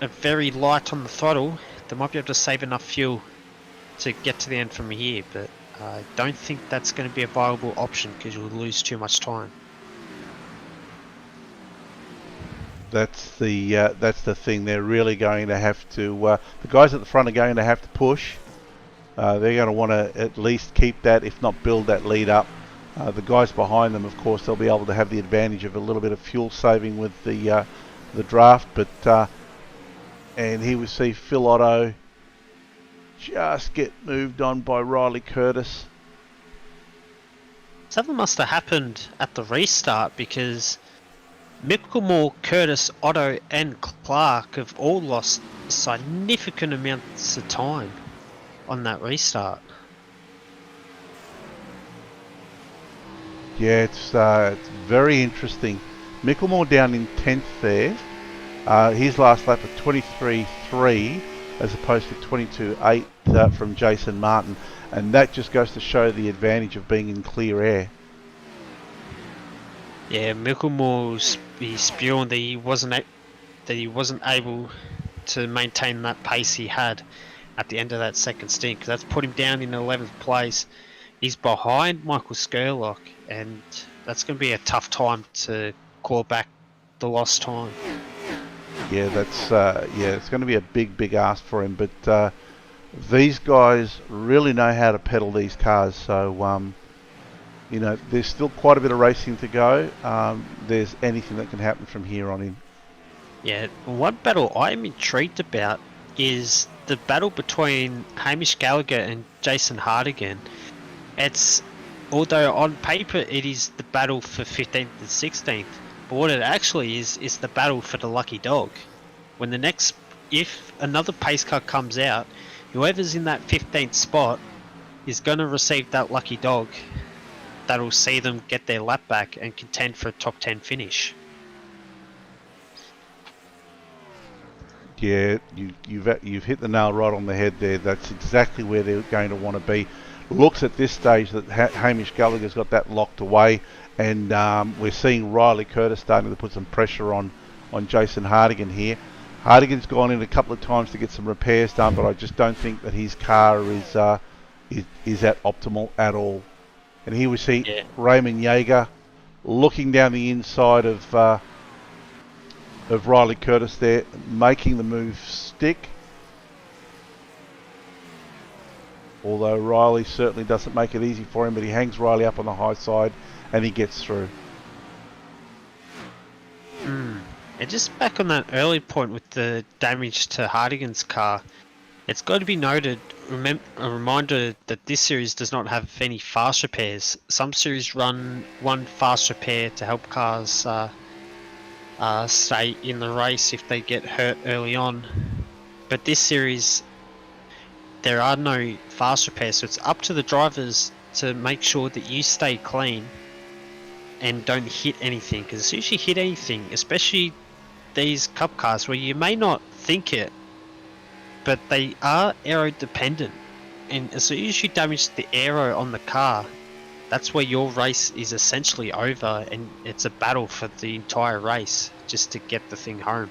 very light on the throttle, they might be able to save enough fuel to get to the end from here. But I don't think that's going to be a viable option because you'll lose too much time. That's the thing. They're really going to have to. The guys at the front are going to have to push. They're going to want to at least keep that, if not build that lead up. The guys behind them, of course, they'll be able to have the advantage of a little bit of fuel saving with the draft. But and here we see Phil Otto just get moved on by Riley Curtis. Something must have happened at the restart because Mickelmore, Curtis, Otto and Clark have all lost significant amounts of time on that restart. Yeah, it's very interesting. Mickelmore down in 10th there. His last lap of 23.3 as opposed to 22.8 from Jason Martin, and that just goes to show the advantage of being in clear air. Yeah, Mickelmore spewing that he wasn't able to maintain that pace he had at the end of that second stint, because that's put him down in 11th place. He's behind Michael Skurlock, and that's going to be a tough time to claw back the lost time. Yeah, it's going to be a big ask for him, but these guys really know how to pedal these cars, so there's still quite a bit of racing to go. There's anything that can happen from here on in. Yeah, one battle I'm intrigued about is the battle between Hamish Gallagher and Jason Hardigan. Although on paper it is the battle for 15th and 16th, but what it actually is the battle for the lucky dog. If another pace car comes out, whoever's in that 15th spot is going to receive that lucky dog. That'll see them get their lap back and contend for a top 10 finish. Yeah, you've hit the nail right on the head there. That's exactly where they're going to want to be. Looks at this stage that Hamish Gallagher's got that locked away, and we're seeing Riley Curtis starting to put some pressure on Jason Hardigan here. Hardigan's gone in a couple of times to get some repairs done, but I just don't think that his car is at optimal at all. And here we see Raymond Yeager looking down the inside of Riley Curtis there, making the move stick. Although Riley certainly doesn't make it easy for him, but he hangs Riley up on the high side and he gets through. And just back on that early point with the damage to Hardigan's car, it's got to be noted, a reminder that this series does not have any fast repairs. Some series run one fast repair to help cars stay in the race if they get hurt early on. But this series, there are no fast repairs, so it's up to the drivers to make sure that you stay clean and don't hit anything. Because as soon as you hit anything, especially these cup cars where you may not think it, but they are aero dependent, and as soon as you damage the aero on the car, that's where your race is essentially over, and it's a battle for the entire race just to get the thing home.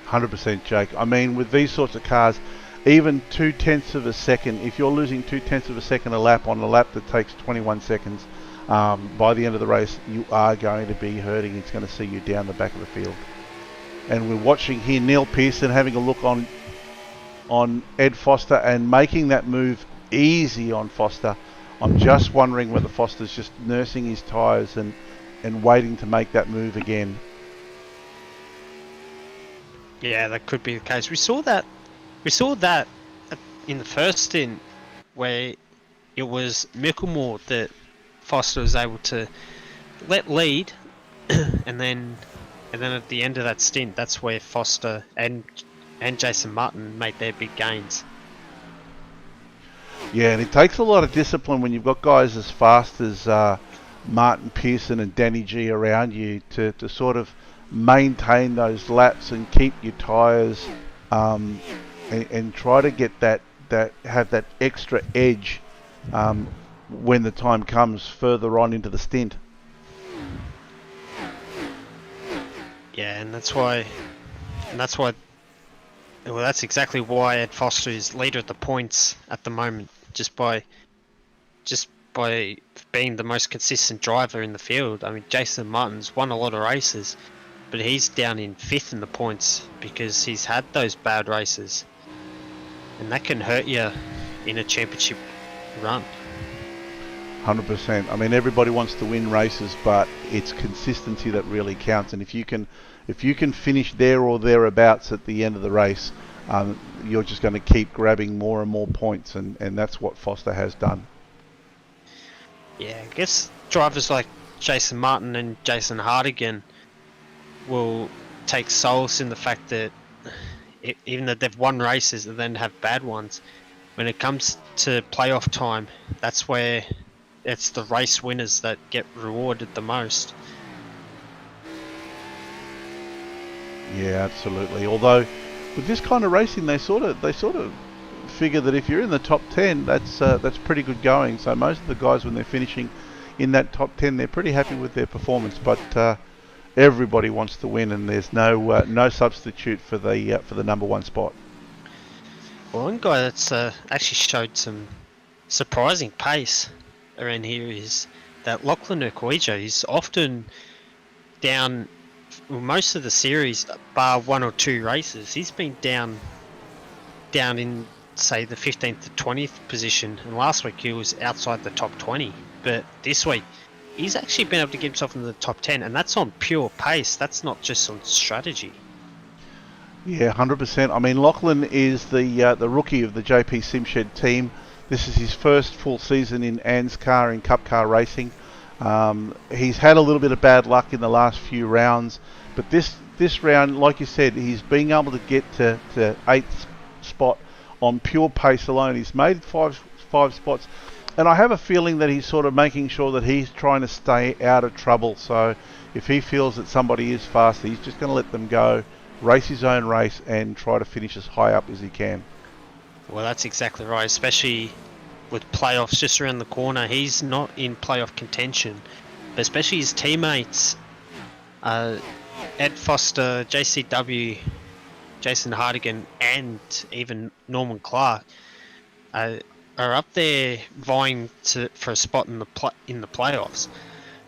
100% Jake. I mean, with these sorts of cars, even 2/10 of a second, if you're losing 2/10 of a second a lap on a lap that takes 21 seconds, by the end of the race, you are going to be hurting. It's going to see you down the back of the field. And we're watching here Neil Pearson having a look on Ed Foster and making that move easy on Foster. I'm just wondering whether Foster's just nursing his tyres and waiting to make that move again. Yeah, that could be the case. We saw that in the first stint where it was Micklemore that Foster was able to let lead, and then at the end of that stint, that's where Foster and Jason Martin made their big gains. Yeah, and it takes a lot of discipline when you've got guys as fast as Martin Pearson and Danny G around you to sort of maintain those laps and keep your tyres and try to get have that extra edge when the time comes further on into the stint. Yeah, and that's why, well, that's exactly why Ed Foster is leader at the points at the moment, just by being the most consistent driver in the field. I mean, Jason Martin's won a lot of races, but he's down in 5th in the points because he's had those bad races, and that can hurt you in a championship run. 100%. I mean, everybody wants to win races, but it's consistency that really counts. And if you can finish there or thereabouts at the end of the race, you're just going to keep grabbing more and more points, and that's what Foster has done. Yeah, I guess drivers like Jason Martin and Jason Hardigan will take solace in the fact that even though they've won races and then have bad ones, when it comes to playoff time, that's where it's the race winners that get rewarded the most. Yeah, absolutely. Although with this kind of racing, they sort of figure that if you're in the top 10, that's pretty good going. So most of the guys, when they're finishing in that top 10, they're pretty happy with their performance. But everybody wants to win, and there's no substitute for the number one spot. Well, one guy that's actually showed some surprising pace around here is that Lachlan Urquijo. He's often down most of the series, bar 1 or 2 races. He's been down in, say, the 15th to 20th position, and last week he was outside the top 20. But this week, he's actually been able to get himself into the top 10, and that's on pure pace. That's not just on strategy. Yeah, 100%. I mean, Lachlan is the rookie of the JP Simshed team. This is his first full season in ANZCAR in Cup Car racing. He's had a little bit of bad luck in the last few rounds, but this round, like you said, he's being able to get to 8th spot on pure pace alone. He's made five spots, and I have a feeling that he's sort of making sure that he's trying to stay out of trouble. So if he feels that somebody is faster, he's just going to let them go, race his own race, and try to finish as high up as he can. Well, that's exactly right, especially with playoffs just around the corner. He's not in playoff contention, but especially his teammates, Ed Foster, JCW, Jason Hardigan, and even Norman Clark are up there vying for a spot in the playoffs.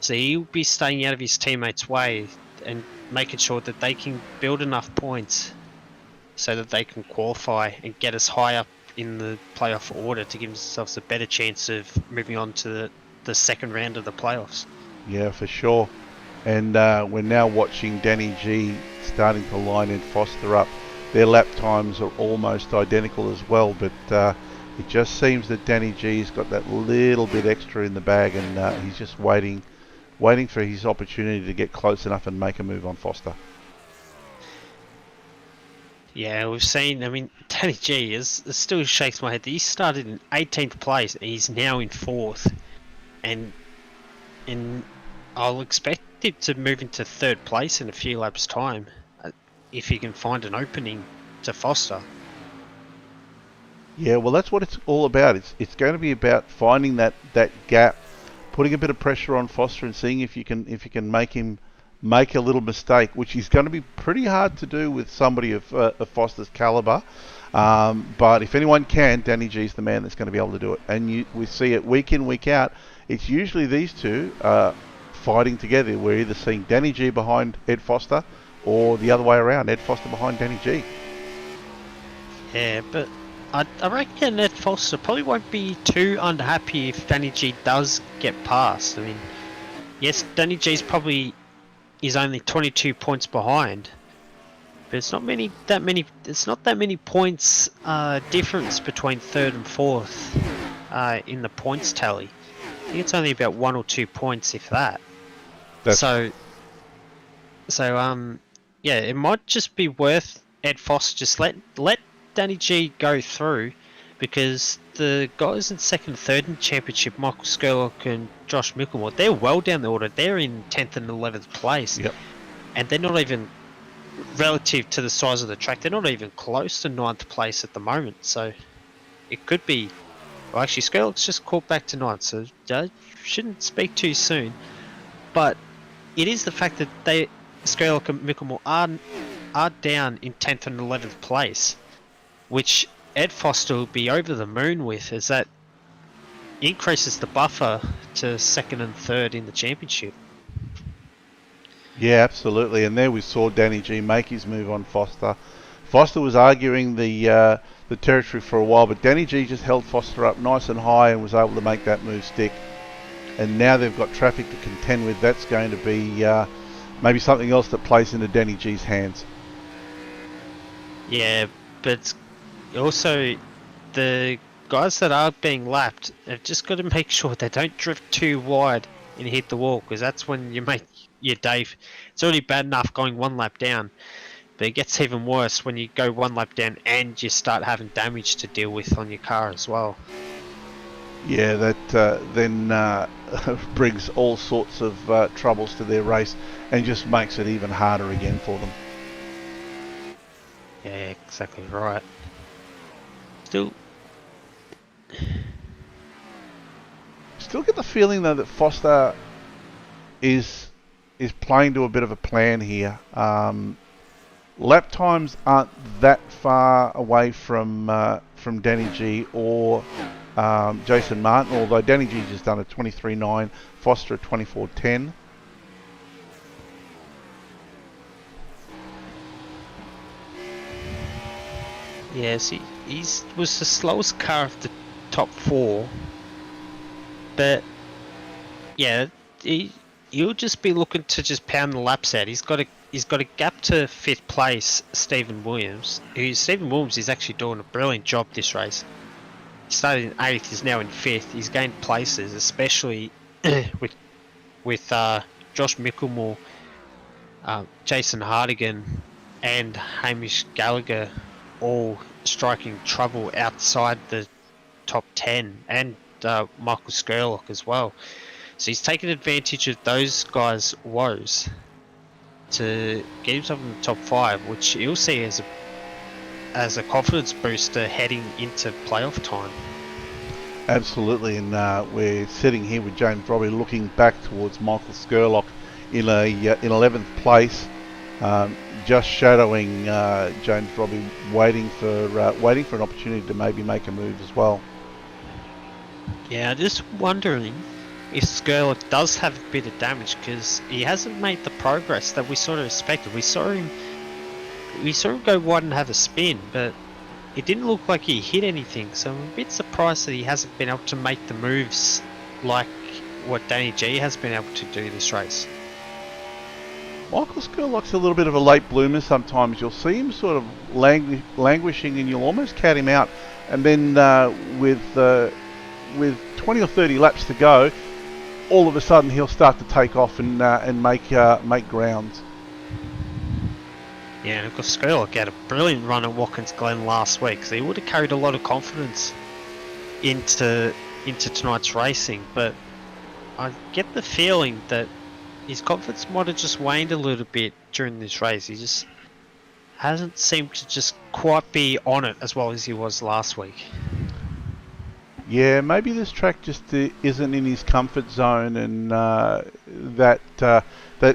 So he'll be staying out of his teammates' way and making sure that they can build enough points so that they can qualify and get us high up in the playoff order to give themselves a better chance of moving on to the second round of the playoffs. Yeah, for sure. And we're now watching Danny G starting to line Ed Foster up. Their lap times are almost identical as well, but it just seems that Danny G's got that little bit extra in the bag, and he's just waiting for his opportunity to get close enough and make a move on Foster. Yeah, we've seen, I mean, Danny G, it still shakes my head. He started in 18th place, and he's now in 4th. And I'll expect him to move into 3rd place in a few laps' time, if he can find an opening to Foster. Yeah, well, that's what it's all about. It's going to be about finding that gap putting a bit of pressure on Foster and seeing if you can make him make a little mistake, which is going to be pretty hard to do with somebody of Foster's calibre. But if anyone can, Danny G's the man that's going to be able to do it. And we see it week in, week out. It's usually these two fighting together. We're either seeing Danny G behind Ed Foster or the other way around, Ed Foster behind Danny G. Yeah, but I reckon Ed Foster probably won't be too unhappy if Danny G does get past. I mean, yes, Danny G's probably is only 22 points behind, but it's not that many points difference between third and fourth in the points tally. I think it's only about 1 or 2 points, if that. So yeah, it might just be worth Ed Foster just let Danny G go through, because the guys in second and third in the championship, Michael Skurlock and Josh Micklemore, they're well down the order. They're in 10th and 11th place. Yep. And they're not even, relative to the size of the track, they're not even close to 9th place at the moment. So it could be, well, actually Skurlock's just caught back to 9th, so I shouldn't speak too soon. But it is the fact that Skurlock and Micklemore are down in 10th and 11th place, which Ed Foster will be over the moon with, as that increases the buffer to second and third in the championship. Yeah, absolutely. And there we saw Danny G make his move on Foster. Foster was arguing the territory for a while, but Danny G just held Foster up nice and high and was able to make that move stick. And now they've got traffic to contend with. That's going to be maybe something else that plays into Danny G's hands. Yeah, but also the guys that are being lapped have just got to make sure they don't drift too wide and hit the wall, because that's when you make your day. It's already bad enough going one lap down, but it gets even worse when you go one lap down and you start having damage to deal with on your car as well. Yeah, that then brings all sorts of troubles to their race and just makes it even harder again for them. Yeah, exactly right. Still get the feeling though that Foster is playing to a bit of a plan here. Lap times aren't that far away from Danny G or Jason Martin, although Danny G just done a 23.9, Foster a 24.10. Yes, he was the slowest car of the top four, but yeah, he'll just be looking to just pound the laps out. He's got a gap to fifth place, Stephen Williams. Stephen Williams is actually doing a brilliant job this race. He started in 8th, he's now in 5th. He's gained places, especially with Josh Micklemore, Jason Hardigan, and Hamish Gallagher all striking trouble outside the top 10, and Michael Skurlock as well. So he's taken advantage of those guys' woes to get himself in the top 5, which he'll see as a confidence booster heading into playoff time. Absolutely, and we're sitting here with James Robbie looking back towards Michael Skurlock in 11th place, just shadowing James Robbie, waiting for an opportunity to maybe make a move as well. Yeah, just wondering if Skurlock does have a bit of damage, because he hasn't made the progress that we sort of expected. We saw him go wide and have a spin, but it didn't look like he hit anything, so I'm a bit surprised that he hasn't been able to make the moves like what Danny G has been able to do this race. Michael Skurlock's a little bit of a late bloomer sometimes. You'll see him sort of languishing and you'll almost cat him out, and then with 20 or 30 laps to go, all of a sudden he'll start to take off and make grounds. Yeah, and of course Skurlock had a brilliant run at Watkins Glen last week, so he would have carried a lot of confidence into tonight's racing, but I get the feeling that his confidence might have just waned a little bit during this race. He just hasn't seemed to just quite be on it as well as he was last week. Yeah, maybe this track just isn't in his comfort zone, and that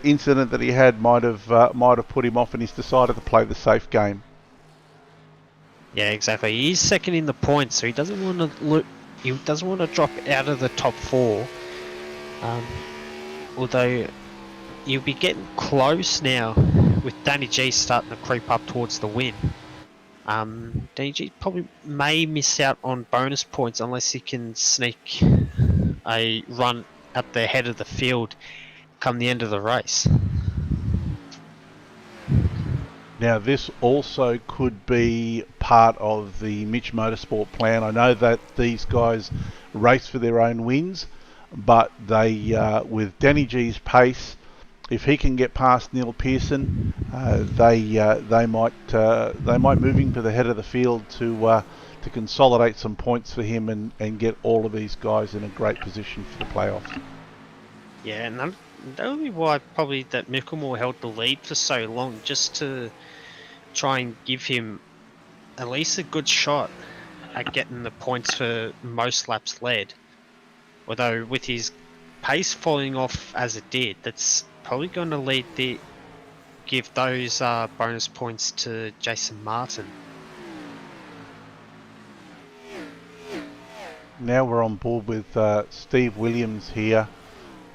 incident that he had might have put him off, and he's decided to play the safe game. Yeah, exactly. He's second in the points, so he doesn't want to look. He doesn't want to drop out of the top four. Although you'll be getting close now with Danny G starting to creep up towards the win. Danny G probably may miss out on bonus points unless he can sneak a run at the head of the field come the end of the race. Now, this also could be part of the Mitch Motorsport plan. I know that these guys race for their own wins, but they, with Danny G's pace, if he can get past Neil Pearson, they might move him to the head of the field to consolidate some points for him and get all of these guys in a great position for the playoffs. Yeah, and that would be why probably that Micklemore held the lead for so long, just to try and give him at least a good shot at getting the points for most laps led. Although with his pace falling off as it did, that's probably going to give those bonus points to Jason Martin. Now we're on board with Steve Williams here.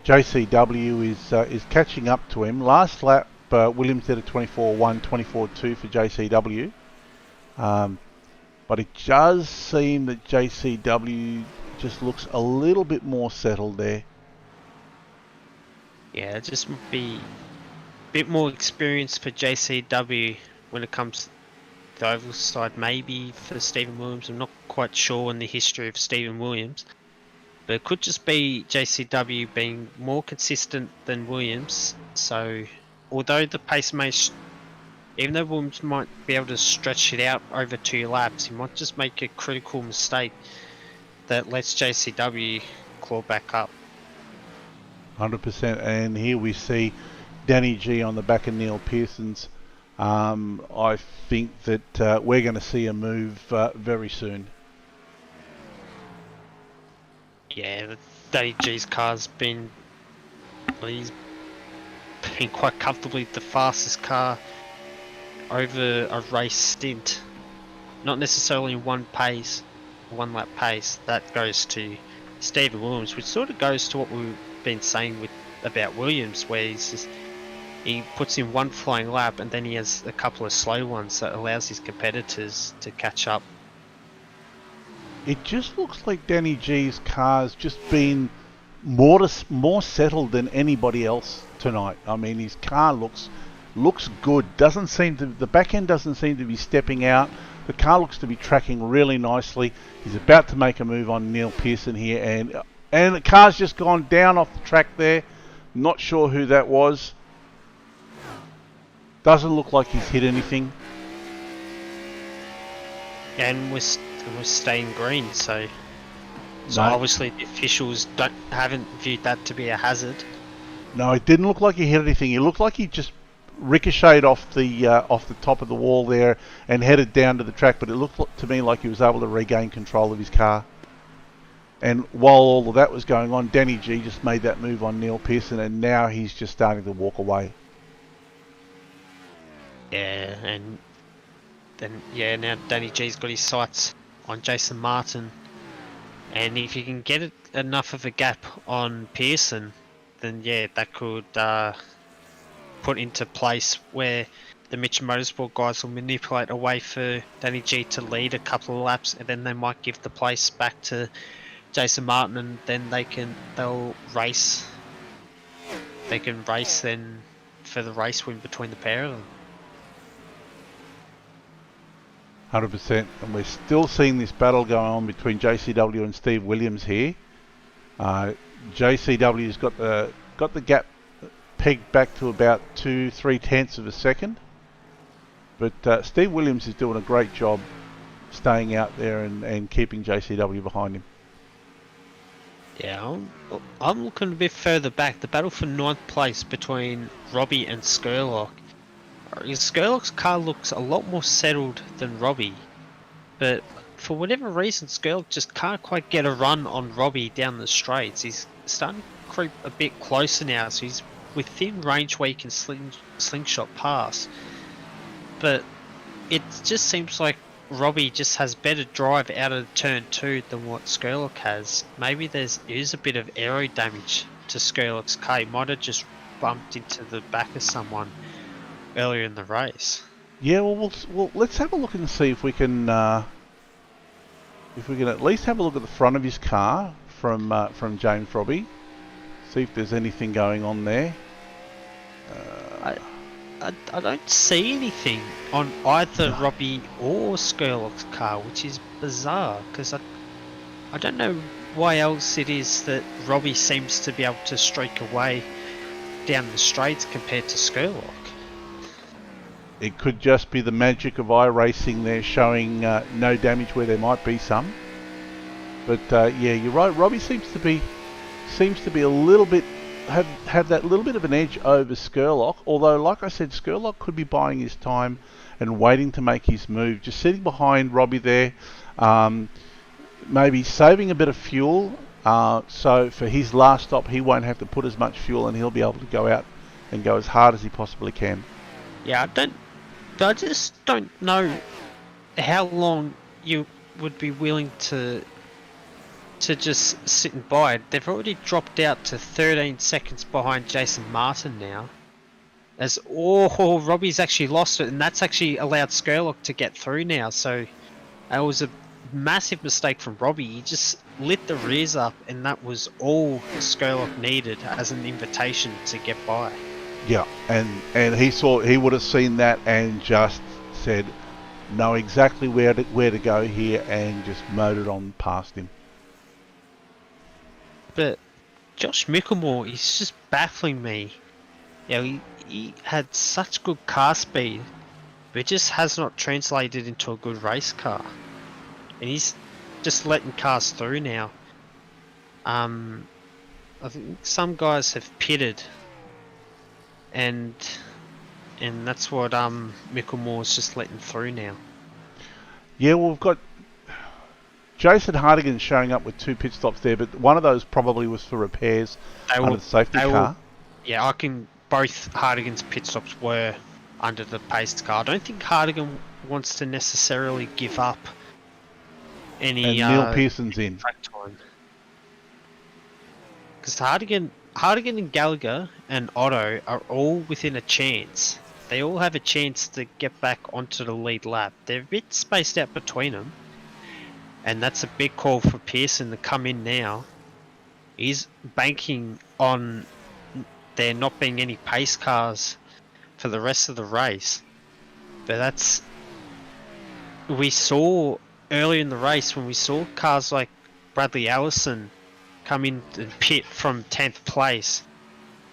JCW is catching up to him. Last lap, Williams did a 24.1, 24.2 for JCW. But it does seem that JCW just looks a little bit more settled there. Yeah, it just would be a bit more experience for JCW when it comes to the oval side. Maybe for Stephen Williams, I'm not quite sure on the history of Stephen Williams. But it could just be JCW being more consistent than Williams. So, although the pace may, even though Williams might be able to stretch it out over 2 laps, he might just make a critical mistake that lets JCW claw back up. 100%. And here we see Danny G on the back of Neil Pearson's. I think that we're going to see a move very soon. Yeah, Danny G's car's been, he's been quite comfortably the fastest car over a race stint. Not necessarily in one lap pace. That goes to Stephen Williams, which sort of goes to what we've been saying about Williams, where he puts in one flying lap and then he has a couple of slow ones that allows his competitors to catch up. It just looks like Danny G's car's just been more settled than anybody else tonight. I mean, his car looks good. The back end doesn't seem to be stepping out. The car looks to be tracking really nicely. He's about to make a move on Neil Pearson here, and the car's just gone down off the track there. Not sure who that was. Doesn't look like he's hit anything. And we're staying green, so No. Obviously the officials haven't viewed that to be a hazard. No, it didn't look like he hit anything. It looked like he just ricocheted off the top of the wall there and headed down to the track, but it looked to me like he was able to regain control of his car. And while all of that was going on, Danny G just made that move on Neil Pearson, and now he's just starting to walk away. Yeah, and then now Danny G's got his sights on Jason Martin, and if you can get enough of a gap on Pearson, then that could put into place where the Mitch Motorsport guys will manipulate a way for Danny G to lead a couple of laps, and then they might give the place back to Jason Martin, and then they'll race. They can race then for the race win between the pair of them. 100%, and we're still seeing this battle going on between JCW and Steve Williams here. JCW's got the gap pegged back to about 2-3 tenths of a second, but Steve Williams is doing a great job staying out there and keeping JCW behind him. Yeah, I'm looking a bit further back. The battle for 9th place between Robbie and Skurlock. Skurlock's car looks a lot more settled than Robbie, but for whatever reason, Skurlock just can't quite get a run on Robbie down the straights. He's starting to creep a bit closer now, so he's within range where he can slingshot past. But it just seems like Robbie just has better drive out of turn 2 than what Skurlock has. Maybe there is a bit of aero damage to Skurlock's car. He might have just bumped into the back of someone earlier in the race. Yeah, well, let's have a look and see if we can at least have a look at the front of his car from James Robbie. See if there's anything going on there. I don't see anything on either Robbie or Skurlock's car, which is bizarre, because I don't know why else it is that Robbie seems to be able to streak away down the straights compared to Skurlock. It could just be the magic of iRacing there, showing no damage where there might be some. But yeah, you're right. Robbie seems to be a little bit have that little bit of an edge over Skurlock. Although, like I said, Skurlock could be buying his time and waiting to make his move, just sitting behind Robbie there, maybe saving a bit of fuel. So for his last stop, he won't have to put as much fuel, and he'll be able to go out and go as hard as he possibly can. Yeah, I just don't know how long you would be willing to just sit and buy it. They've already dropped out to 13 seconds behind Jason Martin now. Robbie's actually lost it, and that's actually allowed Skurlock to get through now. So that was a massive mistake from Robbie. He just lit the rears up, and that was all Skurlock needed as an invitation to get by. Yeah, and he would have seen that and just said, know exactly where to go here, and just motored on past him. But Josh Mickelmore, he's just baffling me. You know, he had such good car speed, but it just has not translated into a good race car. And he's just letting cars through now. I think some guys have pitted, and that's what Mickelmore's just letting through now. Yeah, well, we've got Jason Hardigan showing up with 2 pit stops there, but one of those probably was for repairs under the safety car. Yeah, both Hardigan's pit stops were under the pace car. I don't think Hardigan wants to necessarily give up any. And Neil Pearson's in. Because Hardigan and Gallagher and Otto are all within a chance. They all have a chance to get back onto the lead lap. They're a bit spaced out between them. And that's a big call for Pearson to come in now. He's banking on there not being any pace cars for the rest of the race. But we saw early in the race when we saw cars like Bradley Allison come in and pit from 10th place,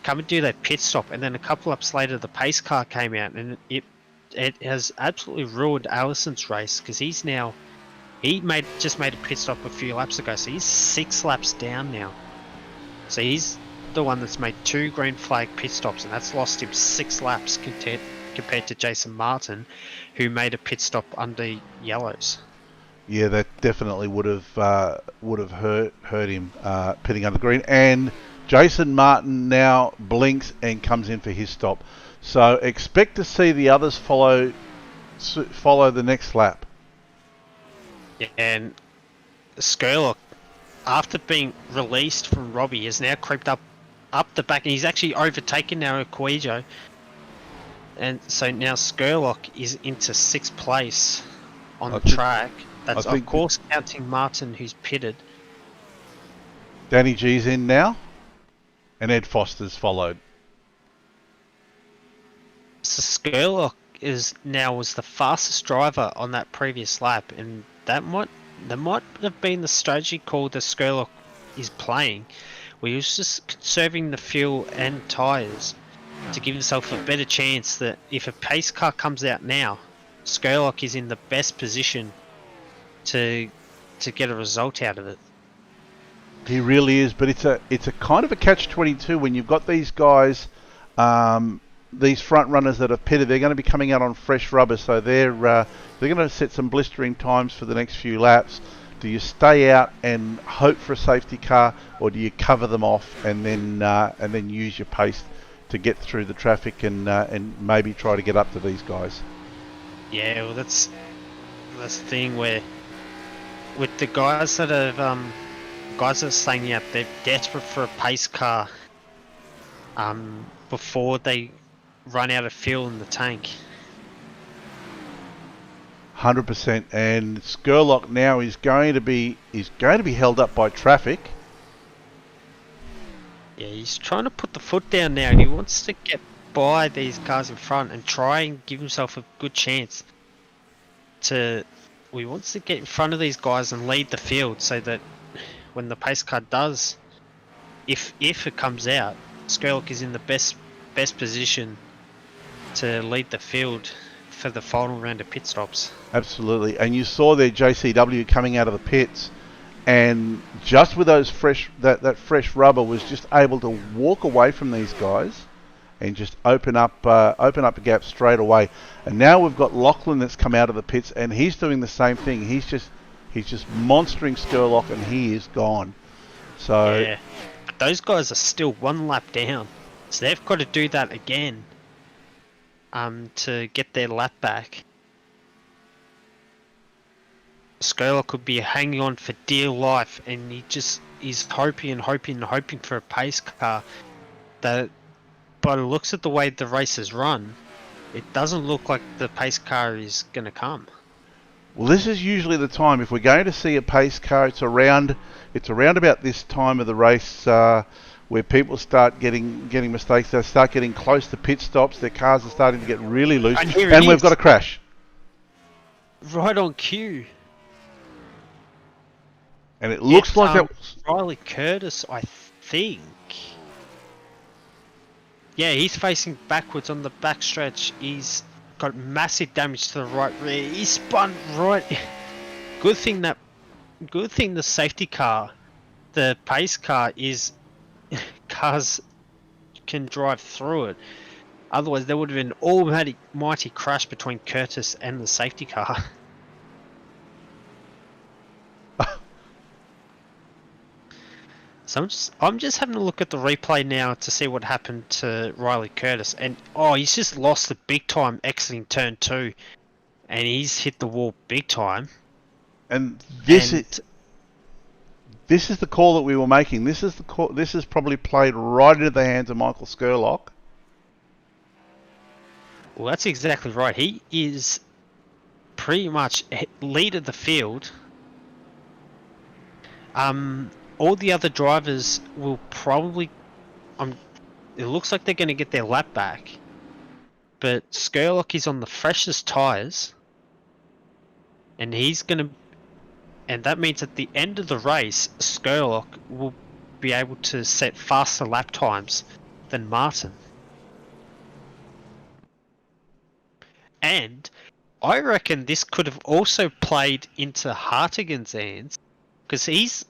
come and do that pit stop, and then a couple laps later the pace car came out, and it has absolutely ruined Allison's race, because he just made a pit stop a few laps ago, so he's 6 laps down now. So he's the one that's made 2 green flag pit stops, and that's lost him 6 laps compared to Jason Martin, who made a pit stop under yellows. Yeah, that definitely would have hurt him pitting under green. And Jason Martin now blinks and comes in for his stop. So expect to see the others follow the next lap. Yeah, and Skurlock, after being released from Robbie, has now crept up the back, and he's actually overtaken now Coelho. And so now Skurlock is into 6th place on the track. That's of course counting Martin, who's pitted. Danny G's in now, and Ed Foster's followed. So Skurlock was the fastest driver on that previous lap, and that might have been the strategy call that Skurlock is playing, where he was just conserving the fuel and tyres to give himself a better chance that if a pace car comes out now, Skurlock is in the best position to get a result out of it. He really is, but it's a kind of a catch-22 when you've got these guys these front runners that have pitted, they're going to be coming out on fresh rubber, so they're going to set some blistering times for the next few laps. Do you stay out and hope for a safety car, or do you cover them off and then use your pace to get through the traffic and maybe try to get up to these guys? Yeah, well, that's the thing where with the guys that are staying out, they're desperate for a pace car before they run out of fuel in the tank. 100%. And Skurlock now is going to be held up by traffic. Yeah, he's trying to put the foot down now, and he wants to get by these cars in front and try and give himself a good chance he wants to get in front of these guys and lead the field, so that when the pace car does, if it comes out, Skurlock is in the best position to lead the field for the final round of pit stops. Absolutely. And you saw their JCW coming out of the pits, and just with those that fresh rubber was just able to walk away from these guys and just open up a gap straight away. And now we've got Lachlan that's come out of the pits, and he's doing the same thing. He's just monstering Skurlock, and he is gone. So yeah, but those guys are still one lap down, so they've got to do that again to get their lap back. Skurlock could be hanging on for dear life, and he's hoping for a pace car. That, by the looks of the way the race is run, it doesn't look like the pace car is going to come. Well, this is usually the time, if we're going to see a pace car, it's around about this time of the race where people start getting mistakes. They start getting close to pit stops. Their cars are starting to get really loose, and we've got a crash. Right on cue. And it looks like that was Riley Curtis, I think. Yeah, he's facing backwards on the backstretch. He's got massive damage to the right rear. He spun right. Good thing the safety car, the pace car, is cars can drive through it. Otherwise, there would have been an almighty crash between Curtis and the safety car. So I'm just having a look at the replay now to see what happened to Riley Curtis, and he's just lost the big time exiting turn 2, and he's hit the wall big time. And this is the call that we were making. This is the call. This is probably played right into the hands of Michael Skurlock. Well, that's exactly right. He is pretty much lead of the field. All the other drivers will probably... it looks like they're going to get their lap back. But Skurlock is on the freshest tyres. And he's going to... And that means at the end of the race, Skurlock will be able to set faster lap times than Martin. And I reckon this could have also played into Hartigan's hands. Because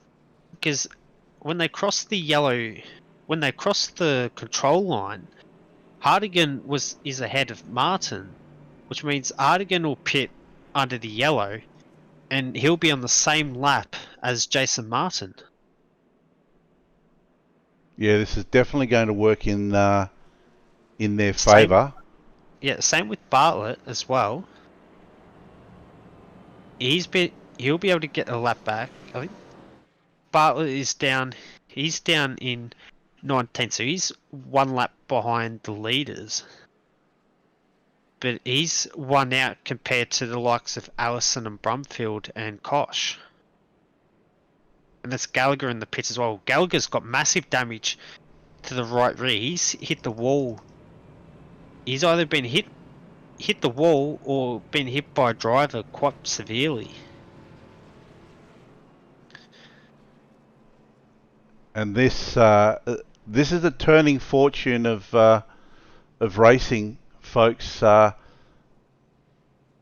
when they crossed the control line, Hartigan is ahead of Martin, which means Hartigan will pit under the yellow, and he'll be on the same lap as Jason Martin. Yeah, this is definitely going to work in their favour. Yeah, same with Bartlett as well. He'll be able to get a lap back. I think Bartlett is down. He's down in 19th, so he's one lap behind the leaders. But he's one out compared to the likes of Allison and Brumfield and Koch. And that's Gallagher in the pits as well. Gallagher's got massive damage to the right rear. He's hit the wall. He's either been hit the wall or been hit by a driver quite severely. And this is the turning fortune of racing, folks.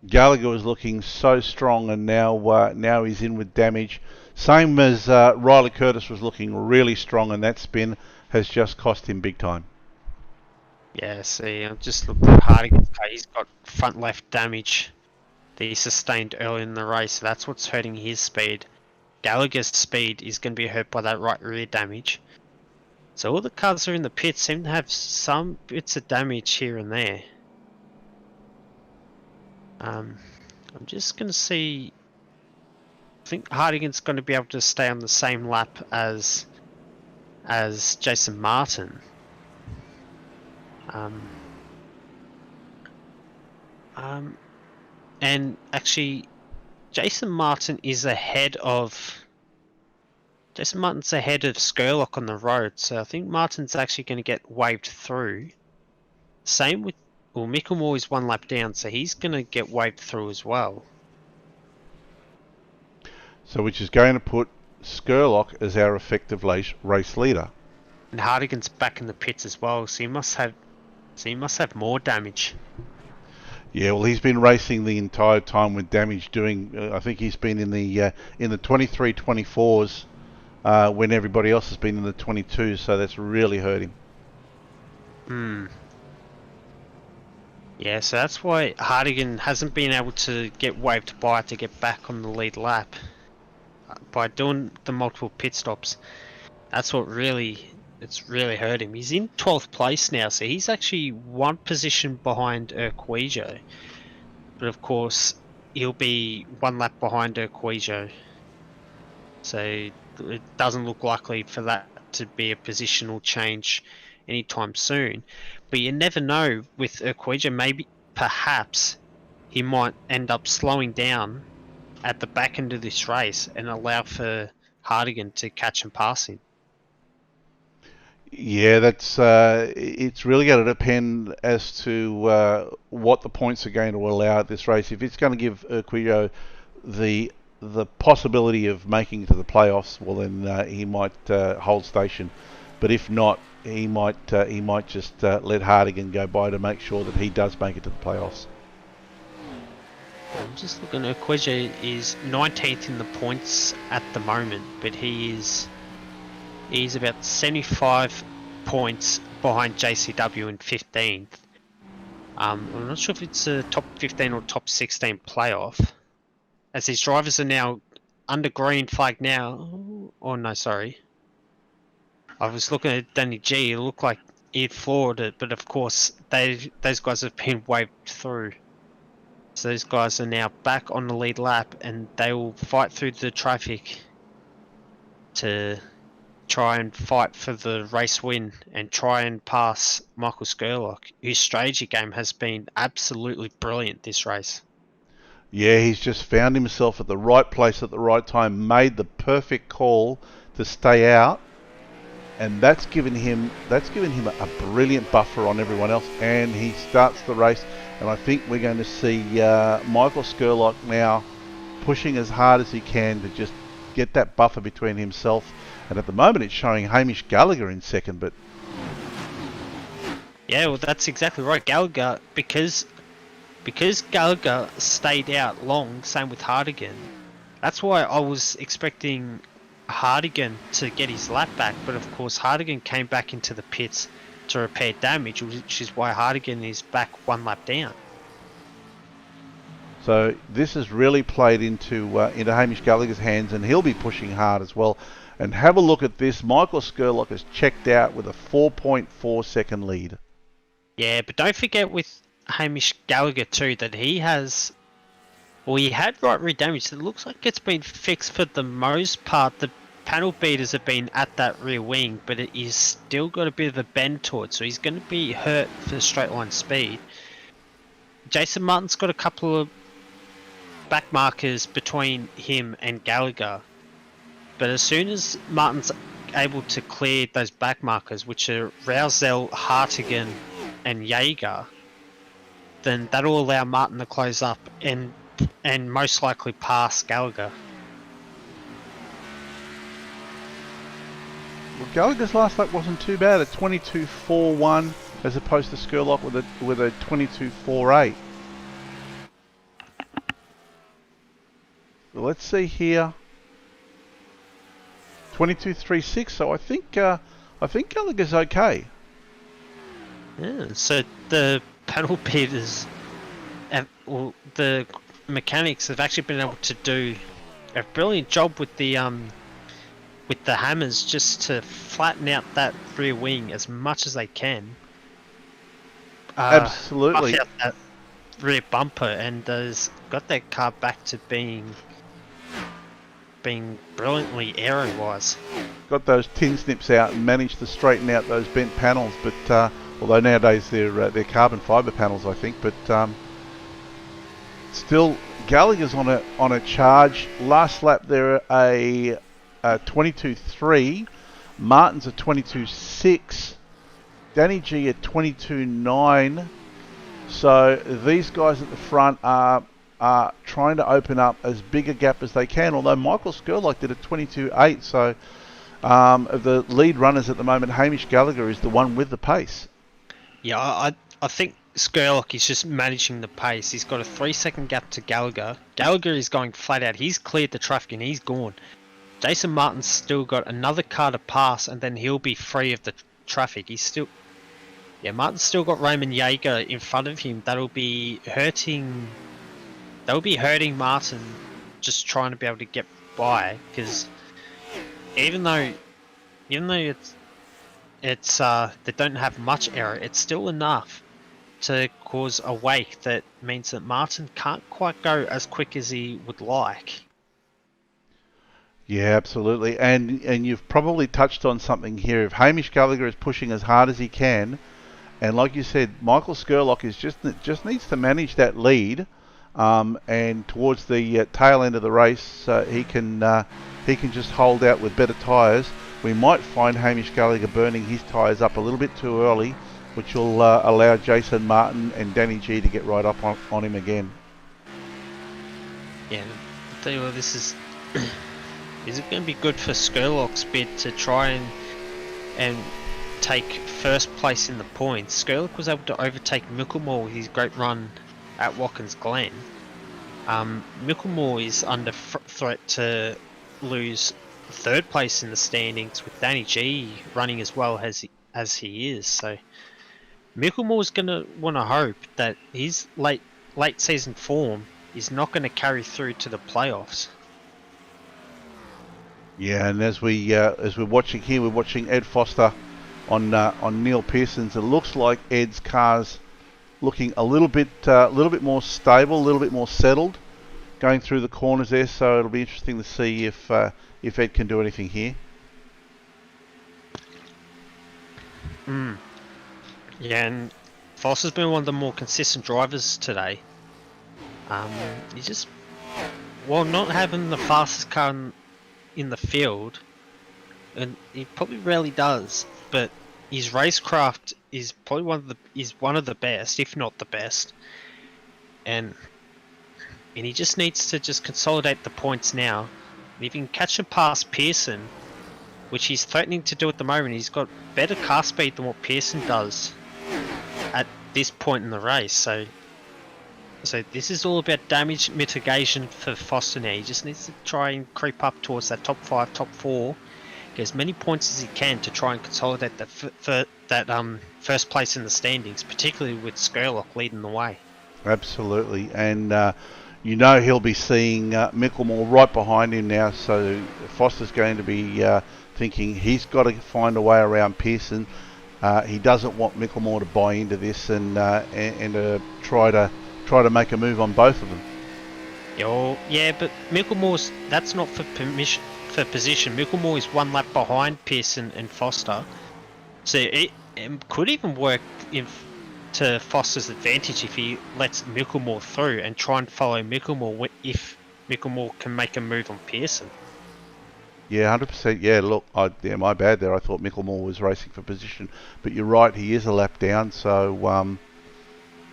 Gallagher was looking so strong, and now he's in with damage. Same as Riley Curtis was looking really strong, and that spin has just cost him big time. Yeah, see, I've just looked at Hardigan's car. He's got front left damage that he sustained early in the race. So that's what's hurting his speed. Gallagher's speed is going to be hurt by that right rear damage. So all the cars that are in the pit seem to have some bits of damage here and there. I'm just going to see. I think Hardigan's going to be able to stay on the same lap as Jason Martin. And actually, Jason Martin's ahead of Skurlock on the road, so I think Martin's actually going to get waved through. Same with, well, Mickelmore is one lap down, so he's going to get waved through as well. So which is going to put Skurlock as our effective race leader. And Hardigan's back in the pits as well, so he must have more damage. Yeah, well, he's been racing the entire time with damage. I think he's been in the 23, 24s when everybody else has been in the 22s. So that's really hurt him. Yeah, so that's why Hardigan hasn't been able to get waved by to get back on the lead lap by doing the multiple pit stops. That's what it's really hurt him. He's in 12th place now, so he's actually one position behind Urquijo. But of course, he'll be one lap behind Urquijo. So it doesn't look likely for that to be a positional change anytime soon. But you never know with Urquijo. Perhaps he might end up slowing down at the back end of this race and allow for Hardigan to catch and pass him. Yeah, it's really going to depend as to what the points are going to allow at this race. If it's going to give Urquijo the possibility of making it to the playoffs, well then he might hold station. But if not, he might just let Hardigan go by to make sure that he does make it to the playoffs. I'm just looking. Urquijo is 19th in the points at the moment, but he's about 75 points behind JCW in 15th. I'm not sure if it's a top 15 or top 16 playoff, as these drivers are now under green flag now. Oh no, sorry. I was looking at Danny G. It looked like he'd floored it, but of course those guys have been waved through. So those guys are now back on the lead lap, and they will fight through the traffic to try and fight for the race win and try and pass Michael Skurlock, whose strategy game has been absolutely brilliant this race. Yeah, he's just found himself at the right place at the right time, made the perfect call to stay out, and that's given him a brilliant buffer on everyone else, and he starts the race. And I think we're going to see Michael Skurlock now pushing as hard as he can to just get that buffer between himself. And at the moment, it's showing Hamish Gallagher in second. But yeah, well, that's exactly right. Gallagher, because Gallagher stayed out long. Same with Hardigan. That's why I was expecting Hardigan to get his lap back. But of course, Hardigan came back into the pits to repair damage, which is why Hardigan is back one lap down. So this has really played into Hamish Gallagher's hands, and he'll be pushing hard as well. And have a look at this. Michael Skurlock has checked out with a 4.4 second lead. Yeah, but don't forget with Hamish Gallagher too that he had right rear damage. It looks like it's been fixed for the most part. The panel beaters have been at that rear wing, but it is still got a bit of a bend to it, so he's going to be hurt for the straight line speed. Jason Martin's got a couple of back markers between him and Gallagher, but as soon as Martin's able to clear those back markers, which are Rousel, Hartigan and Jaeger, then that'll allow Martin to close up and most likely pass Gallagher. Well, Gallagher's last lap wasn't too bad at 22.41 as opposed to Skurlock with a 22.48. Well, let's see here. 22.36. So I think Gallagher's okay. Yeah, so the panel beaters, well, the mechanics have actually been able to do a brilliant job with the hammers just to flatten out that rear wing as much as they can. Buff Absolutely. out that rear bumper, and has got that car back to being brilliantly aero-wise. Got those tin snips out and managed to straighten out those bent panels. But although nowadays they're carbon fibre panels, I think. But still, Gallagher's on a charge. Last lap they're a 22.3. Martin's a 22.6. Danny G at 22.9. So these guys at the front are trying to open up as big a gap as they can. Although Michael Skurlock did a 22.8. So of the lead runners at the moment, Hamish Gallagher is the one with the pace. Yeah, I think Skurlock is just managing the pace. He's got a 3-second gap to Gallagher. Gallagher is going flat out. He's cleared the traffic and he's gone. Jason Martin's still got another car to pass, and then he'll be free of the traffic. Martin's still got Raymond Jaeger in front of him. That'll be hurting Martin, just trying to be able to get by, because even though it's they don't have much error, it's still enough to cause a wake that means that Martin can't quite go as quick as he would like. Yeah, absolutely. And you've probably touched on something here. If Hamish Gallagher is pushing as hard as he can, and like you said, Michael Skurlock is just needs to manage that lead, and towards the tail end of the race, he can just hold out with better tyres. We might find Hamish Gallagher burning his tyres up a little bit too early, which will allow Jason Martin and Danny G to get right up on him again. Yeah, I'll tell you what, this is is it going to be good for Skurlock's bid to try and take first place in the points? Skurlock was able to overtake Micklemore with his great run at Watkins Glen. Micklemore is under threat to lose third place in the standings with Danny G running as well as he is. So Micklemore's going to want to hope that his late season form is not going to carry through to the playoffs. Yeah, and as we're watching here, we're watching Ed Foster on Neil Pearson's. It looks like Ed's car's looking a little bit more stable, a little bit more settled, going through the corners there. So it'll be interesting to see if Ed can do anything here. Yeah, and Foster's been one of the more consistent drivers today. He just, while not having the fastest car in the field, and he probably rarely does, but his racecraft is probably one of the best, if not the best. And he just needs to just consolidate the points now. And if he can catch him past Pearson, which he's threatening to do at the moment, he's got better car speed than what Pearson does at this point in the race. So this is all about damage mitigation for Foster now. He just needs to try and creep up towards that top 5, top 4, get as many points as he can to try and consolidate that first place in the standings, particularly with Skurlock leading the way. Absolutely, and he'll be seeing Micklemore right behind him now. So Foster's going to be thinking he's got to find a way around Pearson. He doesn't want Micklemore to buy into this and try to make a move on both of them. Yeah, but Micklemore's, that's not for position. Micklemore is one lap behind Pearson and Foster, so it could even work to Foster's advantage if he lets Micklemore through and try and follow Micklemore if Micklemore can make a move on Pearson. Yeah, 100%. Yeah, look, my bad there. I thought Micklemore was racing for position, but you're right. He is a lap down. So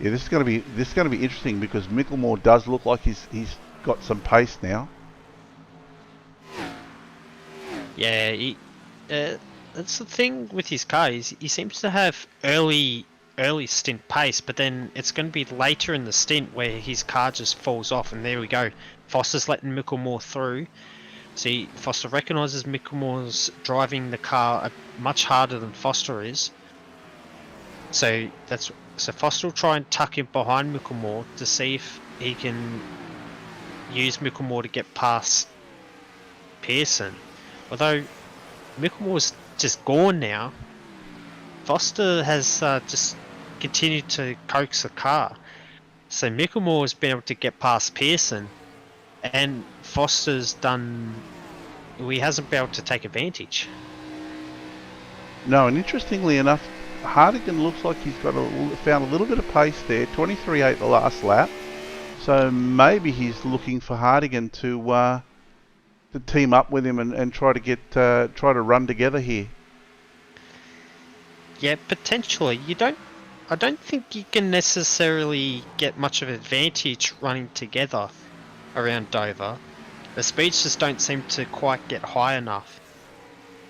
yeah, this is going to be interesting because Micklemore does look like he's got some pace now. Yeah, that's the thing with his car. He seems to have early stint pace, but then it's going to be later in the stint where his car just falls off. And there we go. Foster's letting Micklemore through. See, Foster recognises Micklemore's driving the car much harder than Foster is. So Foster will try and tuck in behind Micklemore to see if he can use Micklemore to get past Pearson. Although Micklemore's just gone now, Foster has just continued to coax the car. So Micklemore has been able to get past Pearson, and Foster's he hasn't been able to take advantage. No, and interestingly enough, Hardigan looks like he's found a little bit of pace there. 23.8 the last lap. So maybe he's looking for Hardigan to team up with him and try to run together here. Yeah, potentially. I don't think you can necessarily get much of an advantage running together around Dover. The speeds just don't seem to quite get high enough,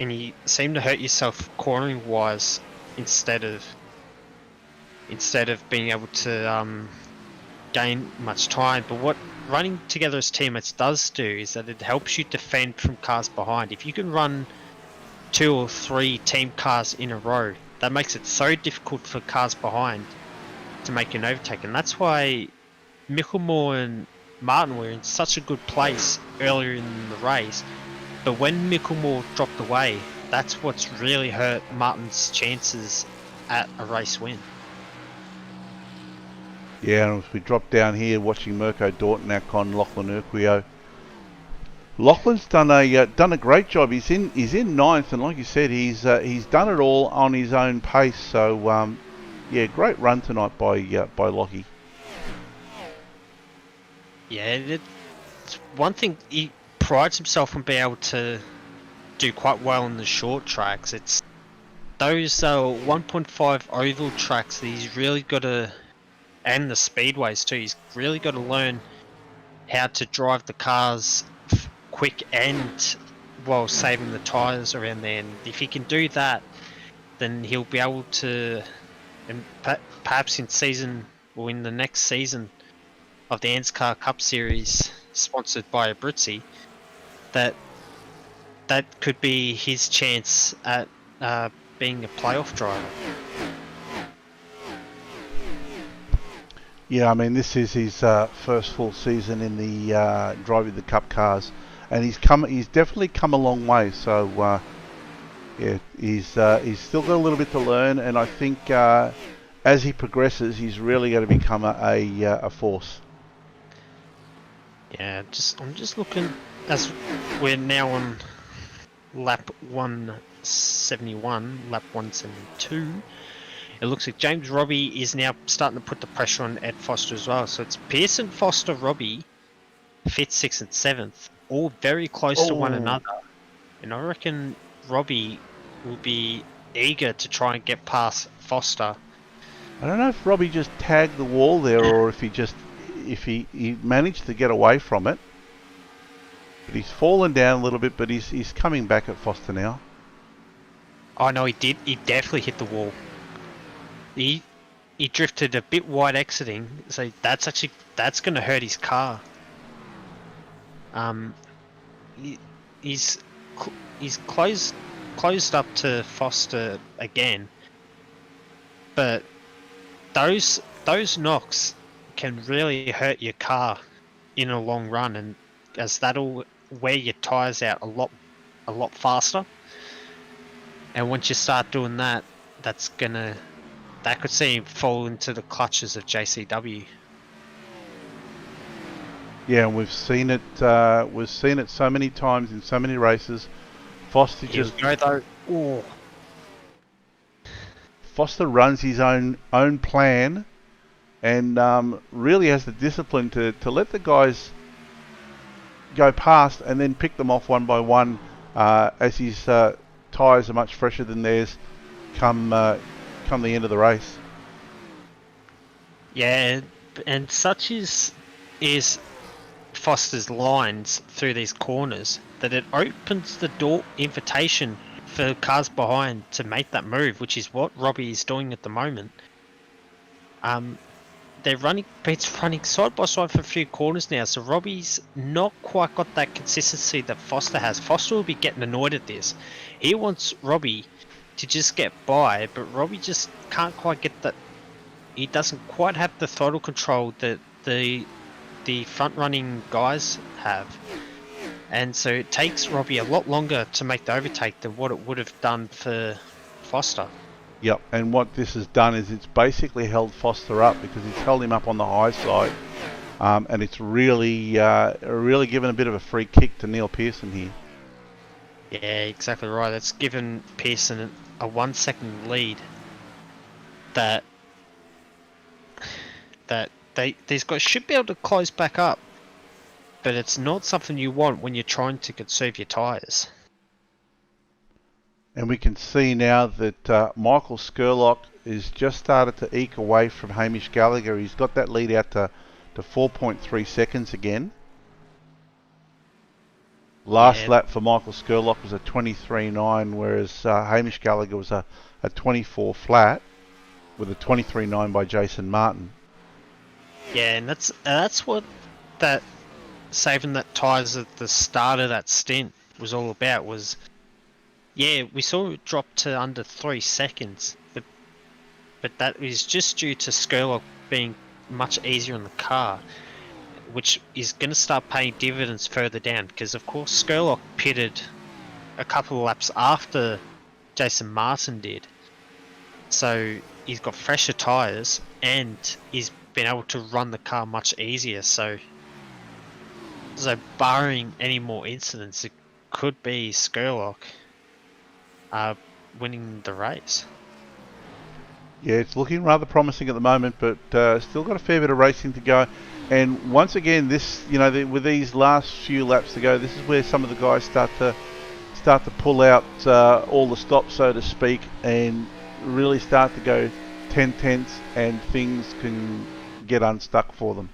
and you seem to hurt yourself cornering wise instead of being able to gain much time. But what running together as teammates does do is that it helps you defend from cars behind. If you can run 2 or 3 team cars in a row, that makes it so difficult for cars behind to make an overtake, and that's why Micklemore and Martin were in such a good place earlier in the race. But when Micklemore dropped away, that's what's really hurt Martin's chances at a race win. Yeah, and if we drop down here watching Mirko Dorton on Lachlan Urquio. Lachlan's done a great job. He's in ninth, and like you said, he's done it all on his own pace. So yeah, great run tonight by Lockie. Yeah, it's one thing, he prides himself on being able to do quite well on the short tracks. It's those 1.5 oval tracks that he's really got to, and the speedways too, he's really got to learn how to drive the cars quick and while saving the tyres around there. And if he can do that, then he'll be able to, and perhaps in the next season of the ANZCAR Cup Series sponsored by Abruzzi, that could be his chance at being a playoff driver. Yeah, I mean, this is his first full season in the driving the Cup cars, and he's definitely come a long way. So yeah, he's still got a little bit to learn, and I think as he progresses, he's really going to become a force. Yeah, I'm just looking, as we're now on lap 171, lap 172. It looks like James Robbie is now starting to put the pressure on Ed Foster as well. So it's Pearson, Foster, Robbie, 5th, 6th and 7th, all very close to one another. And I reckon Robbie will be eager to try and get past Foster. I don't know if Robbie just tagged the wall there, or if he managed to get away from it. But he's fallen down a little bit, but he's coming back at Foster now. Oh no, he did. He definitely hit the wall. He drifted a bit wide exiting, so that's going to hurt his car. He's closed up to Foster again, but those knocks can really hurt your car in a long run, and as that'll wear your tyres out a lot faster. And once you start doing that, that could see him fall into the clutches of JCW. Yeah, and we've seen it so many times in so many races. Foster Foster runs his own plan, and really has the discipline to let the guys go past and then pick them off one by one as his tyres are much fresher than theirs come the end of the race. Yeah, and such is Foster's lines through these corners that it opens the door invitation for cars behind to make that move, which is what Robbie is doing at the moment. It's running side by side for a few corners now, so Robbie's not quite got that consistency that Foster has. Foster will be getting annoyed at this. He wants Robbie to just get by, but Robbie just can't quite get that. He doesn't quite have the throttle control that the front running guys have, and so it takes Robbie a lot longer to make the overtake than what it would have done for Foster. Yep, and what this has done is it's basically held Foster up because it's held him up on the high side, and it's really given a bit of a free kick to Neil Pearson here. Yeah, exactly right. That's given Pearson a 1 second lead that these guys should be able to close back up, but it's not something you want when you're trying to conserve your tyres. And we can see now that Michael Skurlock is just started to eke away from Hamish Gallagher. He's got that lead out to 4.3 seconds again. Last lap for Michael Skurlock was a 23.9, whereas Hamish Gallagher was a 24 flat with a 23.9 by Jason Martin. Yeah, and that's what that saving that tyres at the start of that stint was all about. Was we saw it drop to under 3 seconds, but that is just due to Skurlock being much easier on the car, which is going to start paying dividends further down, because of course Skurlock pitted a couple of laps after Jason Martin did, so he's got fresher tyres and he's been able to run the car much easier. So barring any more incidents, it could be Skurlock winning the race. Yeah, it's looking rather promising at the moment, but still got a fair bit of racing to go. And once again, this, with these last few laps to go, this is where some of the guys start to pull out all the stops, so to speak, and really start to go 10/10ths, and things can get unstuck for them.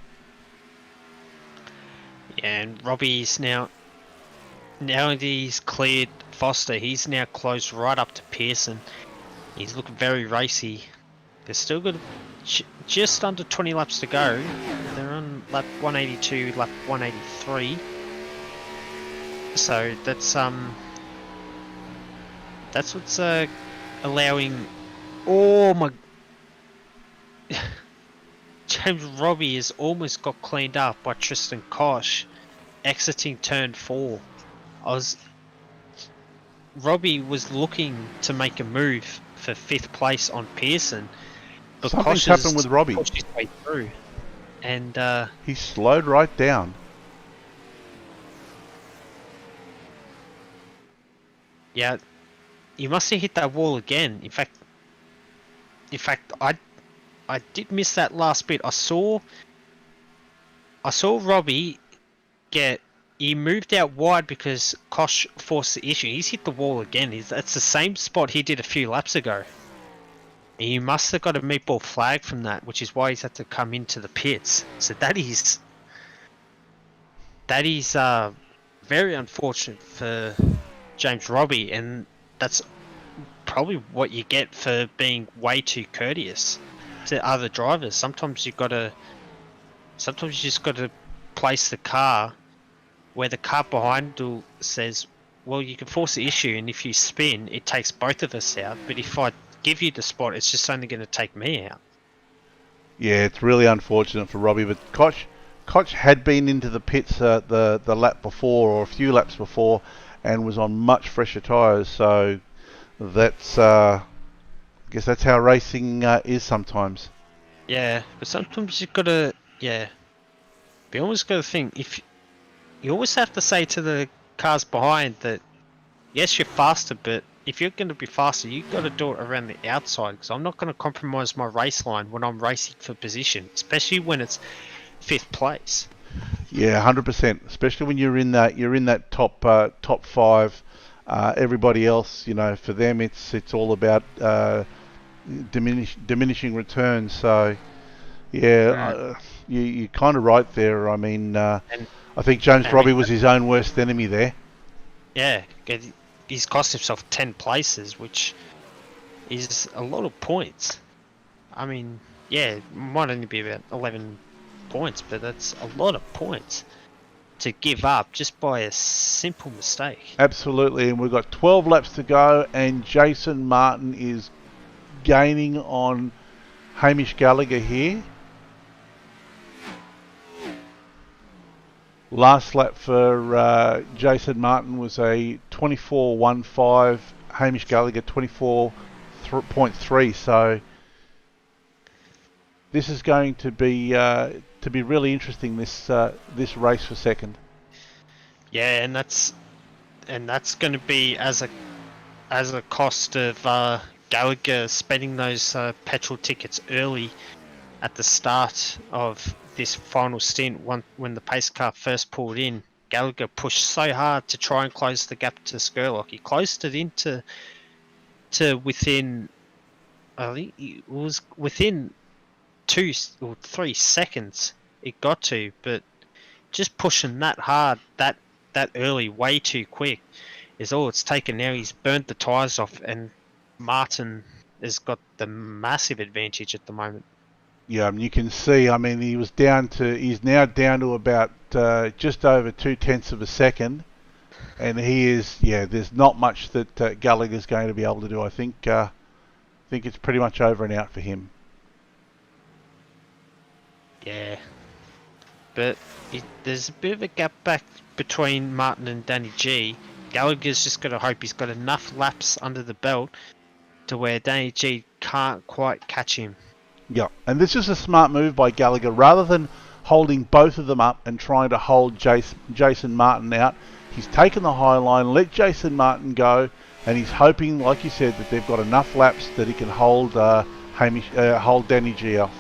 Yeah, and Robbie's now that he's cleared Foster, he's now closed right up to Pearson. He's looking very racy. They're still got just under 20 laps to go. They're on lap 182, lap 183. So that's what's allowing. Oh my! James Robbie has almost got cleaned up by Tristan Koch exiting turn 4. Robbie was looking to make a move for 5th place on Pearson, but Something's happened with Robbie. Pushed his way through, and he slowed right down. Yeah, you must have hit that wall again. In fact, I did miss that last bit. I saw Robbie he moved out wide because Koch forced the issue. He's hit the wall again. That's the same spot he did a few laps ago. He must have got a meatball flag from that, which is why he's had to come into the pits. So that is very unfortunate for James Robbie, and that's probably what you get for being way too courteous to other drivers. Sometimes you just got to place the car where the car behind says, well, you can force the issue, and if you spin, it takes both of us out. But if I give you the spot, it's just only going to take me out. Yeah, it's really unfortunate for Robbie, but Koch had been into the pits the lap before, or a few laps before, and was on much fresher tyres. So that's I guess that's how racing is sometimes. Yeah, but sometimes you've got to you always got to think, if you always have to say to the cars behind that, yes, you're faster, but if you're going to be faster, you've got to do it around the outside, because I'm not going to compromise my race line when I'm racing for position, especially when it's 5th place. Yeah, 100%. Especially when you're in that top 5. Everybody else, for them, it's all about diminishing returns. So, yeah, you're kind of right there. I mean, I think James Robbie was his own worst enemy there. Yeah, he's cost himself 10 places, which is a lot of points. I mean, yeah, it might only be about 11 points, but that's a lot of points. to give up just by a simple mistake. Absolutely, and we've got 12 laps to go, and Jason Martin is gaining on Hamish Gallagher here. Last lap for Jason Martin was a 24.15. Hamish Gallagher 24.3. So this is going to be really interesting. This race for second. Yeah, and that's going to be as a cost of Gallagher spending those petrol tickets early at the start of this final stint. When the pace car first pulled in, Gallagher pushed so hard to try and close the gap to Skurlock. He closed it into within, I think it was within 2 or 3 seconds it got to, but just pushing that hard that early, way too quick, is all it's taken now. He's burnt the tyres off, and Martin has got the massive advantage at the moment. Yeah, and you can see, I mean, he's now down to about just over 0.2 of a second, and he is, there's not much that Gallagher's going to be able to do. I think it's pretty much over and out for him. Yeah, but there's a bit of a gap back between Martin and Danny G. Gallagher's just got to hope he's got enough laps under the belt to where Danny G can't quite catch him. Yeah, and this is a smart move by Gallagher. Rather than holding both of them up and trying to hold Jason Martin out, he's taken the high line, let Jason Martin go, and he's hoping, like you said, that they've got enough laps that he can hold Danny G off.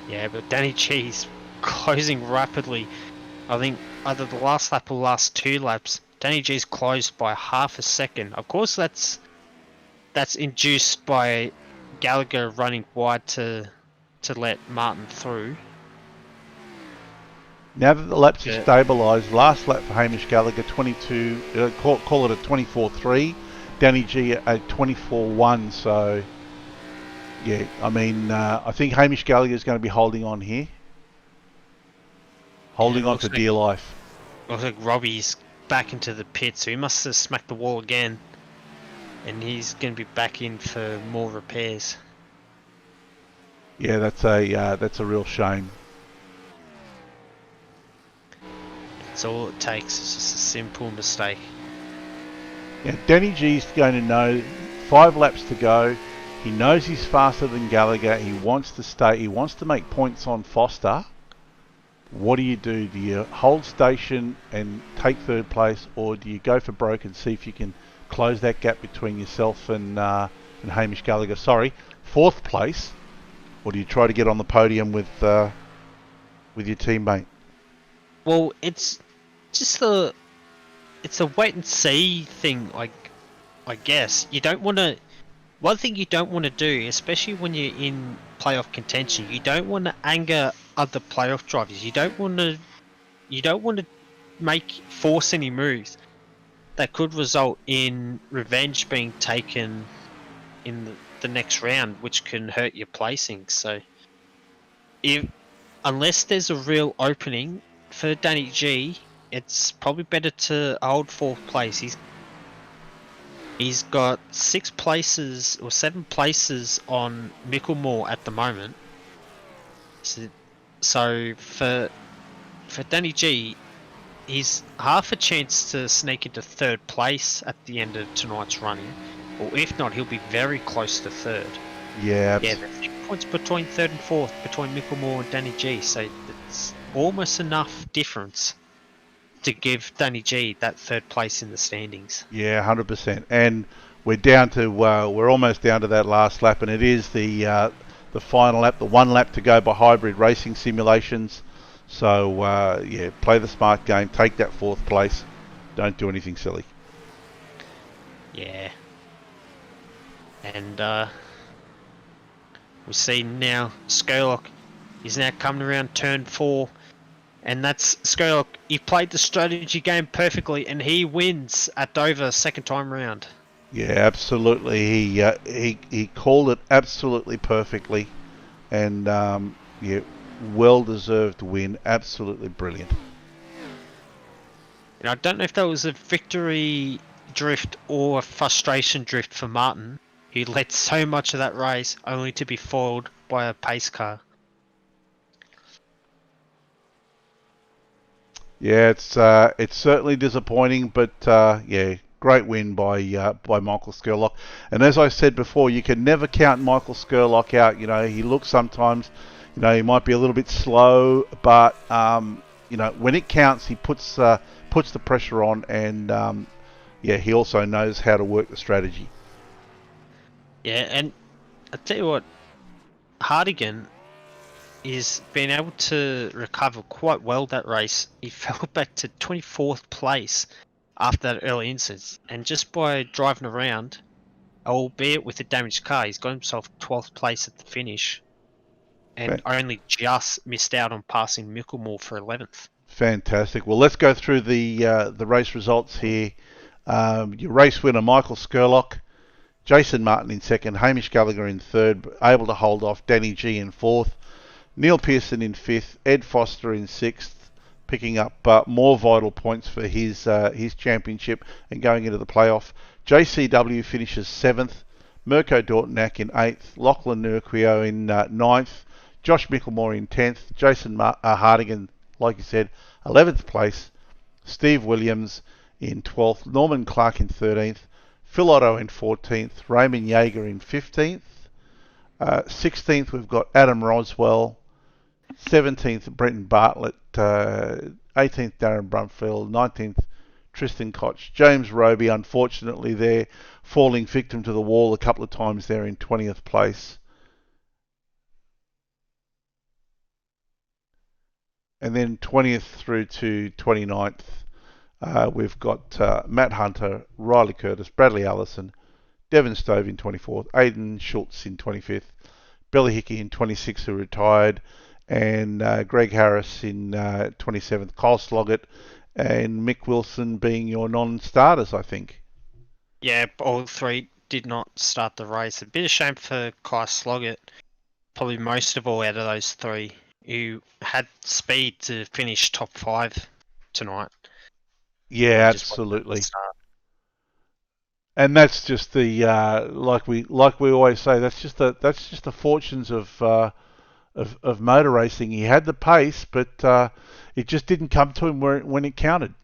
Yeah, but Danny G's closing rapidly. I think either the last lap or last 2 laps, Danny G's closed by half a second. Of course, that's induced by Gallagher running wide to let Martin through. Now that the laps are stabilised, last lap for Hamish Gallagher 22, call it a 24.3, Danny G at 24.1. So yeah, I mean, I think Hamish Gallagher is going to be holding on here, holding on for dear life. Looks like Robbie's back into the pit, so he must have smacked the wall again, and he's going to be back in for more repairs. Yeah, that's a real shame. That's all it takes. It's just a simple mistake. Yeah, Danny G's going to know 5 laps to go. He knows he's faster than Gallagher. He wants to stay. He wants to make points on Foster. What do? Do you hold station and take 3rd place, or do you go for broke and see if you can close that gap between yourself and Hamish Gallagher? Sorry, 4th place, or do you try to get on the podium with your teammate? Well, it's just it's a wait and see thing. I guess you don't want to. One thing you don't want to do, especially when you're in playoff contention, you don't want to anger other playoff drivers. You don't want to force any moves that could result in revenge being taken in the next round, which can hurt your placing. So, unless there's a real opening for Danny G, it's probably better to hold 4th place. He's got 6 places or 7 places on Micklemore at the moment. So for Danny G, he's half a chance to sneak into 3rd place at the end of tonight's running, or if not, he'll be very close to 3rd. Yeah. Yeah, there's 6 points between 3rd and 4th between Micklemore and Danny G, so it's almost enough difference to give Danny G that 3rd place in the standings. Yeah, 100%. And we're almost down to that last lap, and it is the final lap, the 1 lap to go by hybrid racing simulations. So play the smart game, take that 4th place, don't do anything silly. Yeah. And we see now Skurlock is now coming around turn 4. And that's Skurlock. He played the strategy game perfectly, and he wins at Dover 2nd time round. Yeah, absolutely. He called it absolutely perfectly, and well deserved win. Absolutely brilliant. And I don't know if that was a victory drift or a frustration drift for Martin, who led so much of that race only to be foiled by a pace car. Yeah, it's certainly disappointing, but yeah, great win by Michael Skurlock. And as I said before, you can never count Michael Skurlock out. You know, he looks sometimes, you know, he might be a little bit slow, but you know, when it counts, he puts the pressure on, and yeah, he also knows how to work the strategy. Yeah, and I tell you what, Hardigan is being able to recover quite well that race. He fell back to 24th place after that early incident, and just by driving around, albeit with a damaged car, he's got himself 12th place at the finish, and only just missed out on passing Micklemore for 11th. Fantastic. Well, let's go through the race results here. Your race winner, Michael Skurlock. Jason Martin in second, Hamish Gallagher in third, able to hold off Danny G in fourth, Neil Pearson in fifth, Ed Foster in sixth, picking up more vital points for his championship and going into the playoff. JCW finishes seventh, Mirko Dortnack in eighth, Lachlan Nurquio in ninth, Josh Micklemore in 10th, Jason Hardigan, like you said, 11th place, Steve Williams in 12th, Norman Clark in 13th, Phil Otto in 14th, Raymond Yeager in 15th. 16th, we've got Adam Roswell. 17th, Brenton Bartlett. 18th, Darren Brumfield. 19th, Tristan Koch. James Roby, unfortunately, there, falling victim to the wall a couple of times there in 20th place. And then 20th through to 29th, we've got Matt Hunter, Riley Curtis, Bradley Allison, Devon Stove in 24th, Aidan Schultz in 25th, Billy Hickey in 26th, who retired, and Greg Harris in 27th, Kyle Sloggett, and Mick Wilson being your non-starters, I think. Yeah, all three did not start the race. A bit of shame for Kyle Sloggett, probably most of all out of those three, who had speed to finish top 5 tonight. Yeah, absolutely. And that's just the like we always say. That's just the fortunes of motor racing. He had the pace, but it just didn't come to him when it counted.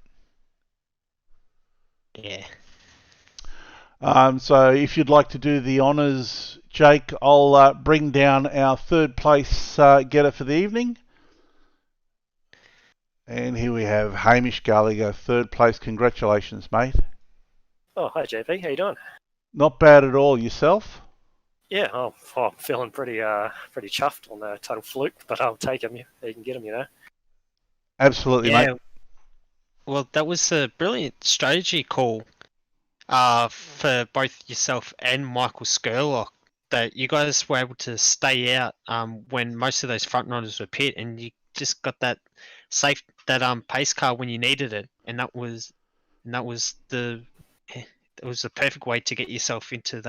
Yeah. So if you'd like to do the honours, Jake, I'll bring down our third place getter for the evening. And here we have Hamish Gallagher, third place. Congratulations, mate. Oh, hi JP, how you doing? Not bad at all. Yourself? Yeah, I'm feeling pretty chuffed on the total fluke, but I'll take him. You can get him, you know. Absolutely, mate. Well, that was a brilliant strategy call for both yourself and Michael Skurlock, that you guys were able to stay out when most of those front runners were pit, and you just got that pace car when you needed it, and that was the perfect way to get yourself into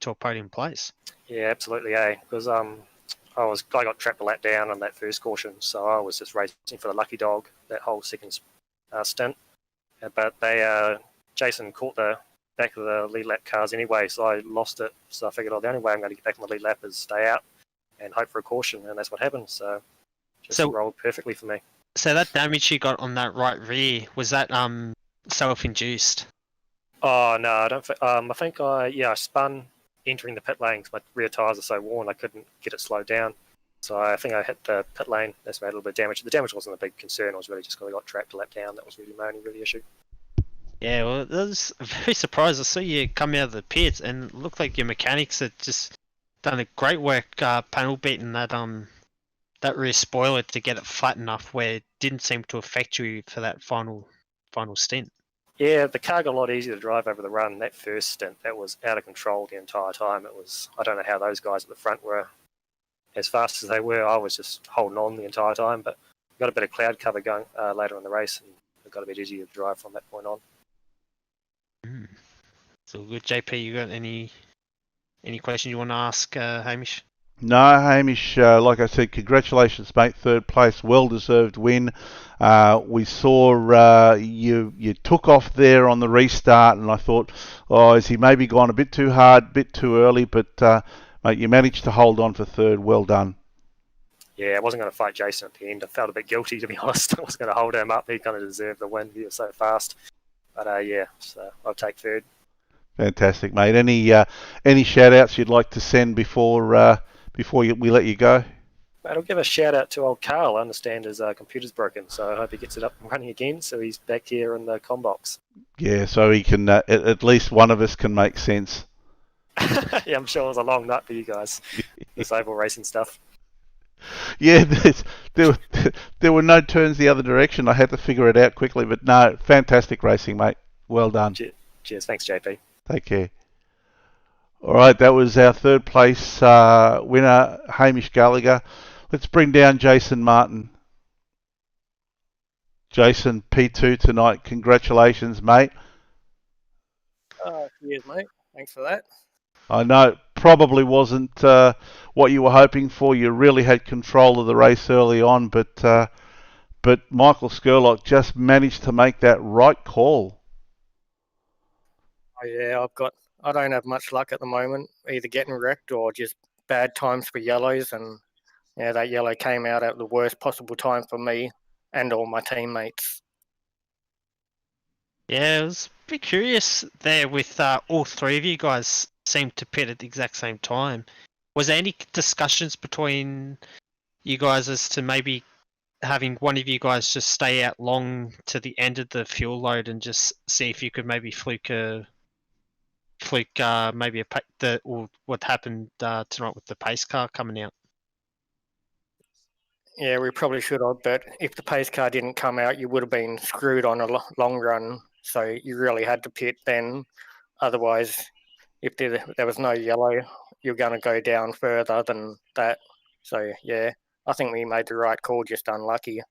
a podium place. Yeah, absolutely, because I got trapped a lap down on that first caution, so I was just racing for the lucky dog that whole second stint. But Jason caught the back of the lead lap cars anyway, so I lost it. So I figured, the only way I'm going to get back on the lead lap is stay out and hope for a caution, and that's what happened. So just rolled perfectly for me. So that damage you got on that right rear, was that self-induced? Oh no, I don't. I think I spun entering the pit lane because my rear tyres are so worn I couldn't get it slowed down. So I think I hit the pit lane. That's made a little bit of damage. The damage wasn't a big concern. I was really just because I got trapped a lap down. That was really my only issue. Yeah, well, I was very surprised. I saw you come out of the pits and it looked like your mechanics had just done a great work panel beating that rear spoiler to get it flat enough where it didn't seem to affect you for that final stint. Yeah, the car got a lot easier to drive over the run. That first stint, that was out of control the entire time. I don't know how those guys at the front were as fast as they were. I was just holding on the entire time, but got a bit of cloud cover going later in the race, and it got a bit easier to drive from that point on. So good, JP. You got any questions you want to ask Hamish? No, Hamish, like I said, congratulations, mate. Third place, well-deserved win. We saw you took off there on the restart, and I thought, oh, has he maybe gone a bit too hard, a bit too early? But mate, you managed to hold on for third. Well done. Yeah, I wasn't going to fight Jason at the end. I felt a bit guilty, to be honest. I was going to hold him up. He kind of deserved the win. He was so fast. But yeah, so I'll take third. Fantastic, mate. Any shout-outs you'd like to send before we let you go? Mate, I'll give a shout out to old Carl. I understand his computer's broken, so I hope he gets it up and running again. So he's back here in the combox. Yeah, so he can at least one of us can make sense. Yeah, I'm sure it was a long night for you guys. This oval racing stuff. Yeah, there were no turns the other direction. I had to figure it out quickly, but no, fantastic racing, mate. Well done. Cheers. Thanks, JP. Take care. All right, that was our third place winner, Hamish Gallagher. Let's bring down Jason Martin. Jason, P2 tonight. Congratulations, mate. Cheers, mate. Thanks for that. I know it probably wasn't what you were hoping for. You really had control of the race early on, but Michael Skurlock just managed to make that right call. Oh, yeah, I don't have much luck at the moment, either getting wrecked or just bad times for yellows, and yeah, that yellow came out at the worst possible time for me and all my teammates. Yeah, it was a bit curious there with all three of you guys seemed to pit at the exact same time. Was there any discussions between you guys as to maybe having one of you guys just stay out long to the end of the fuel load and just see if you could maybe fluke maybe or what happened tonight with the pace car coming out? Yeah, we probably should have, but if the pace car didn't come out, you would have been screwed on a long run. So you really had to pit then. Otherwise, if there was no yellow, you're going to go down further than that. So yeah, I think we made the right call, just unlucky.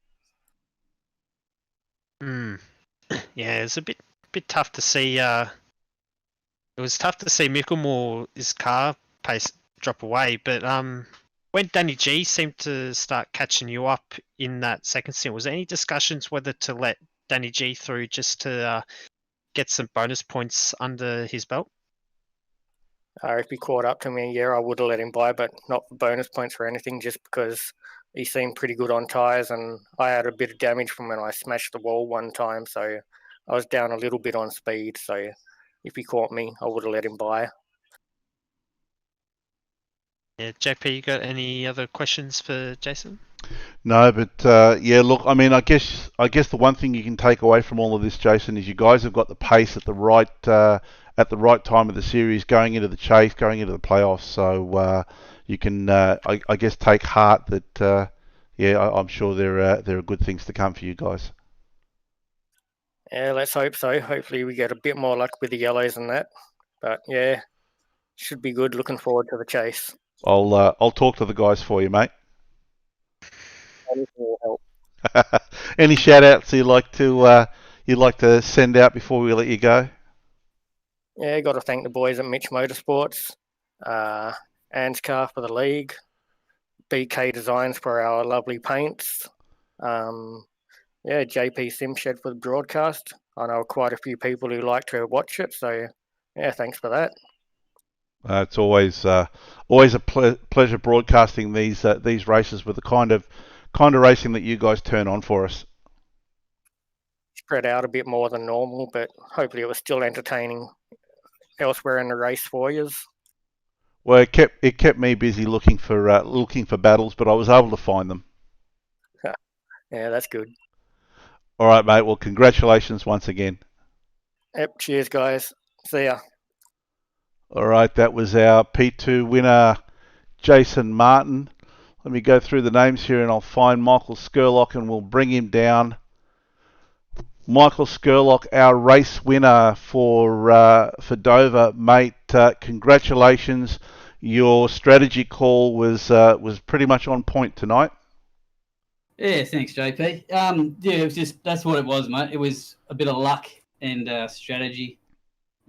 Yeah, it's a bit tough to see. It was tough to see Micklemore's car pace drop away, but when Danny G seemed to start catching you up in that second stint, was there any discussions whether to let Danny G through just to get some bonus points under his belt? If he caught up to me, yeah, I would have let him by, but not for bonus points or anything, just because he seemed pretty good on tyres, and I had a bit of damage from when I smashed the wall one time, so I was down a little bit on speed, so if he caught me, I would have let him by. Yeah, JP, you got any other questions for Jason? No, but yeah, look, I mean, I guess the one thing you can take away from all of this, Jason, is you guys have got the pace at the right time of the series, going into the chase, going into the playoffs. So you can, I guess, take heart that yeah, I'm sure there are good things to come for you guys. Yeah, let's hope so. Hopefully we get a bit more luck with the yellows and that. But yeah, should be good. Looking forward to the chase. I'll talk to the guys for you, mate. Anything will help. Any shout outs you'd like to send out before we let you go? Yeah, got to thank the boys at Mitch Motorsports, ANZCAR for the league, BK Designs for our lovely paints, yeah, JP Simshed for the broadcast. I know quite a few people who like to watch it, so yeah, thanks for that. It's always a pleasure broadcasting these races with the kind of racing that you guys turn on for us. Spread out a bit more than normal, but hopefully it was still entertaining elsewhere in the race for you. Well, it kept me busy looking for battles, but I was able to find them. Yeah, that's good. All right, mate. Well, congratulations once again. Yep, cheers, guys. See ya. All right, that was our P2 winner, Jason Martin. Let me go through the names here and I'll find Michael Skurlock and we'll bring him down. Michael Skurlock, our race winner for Dover, mate. Congratulations. Your strategy call was pretty much on point tonight. Yeah, thanks, JP. Yeah, it was that's what it was, mate. It was a bit of luck and strategy.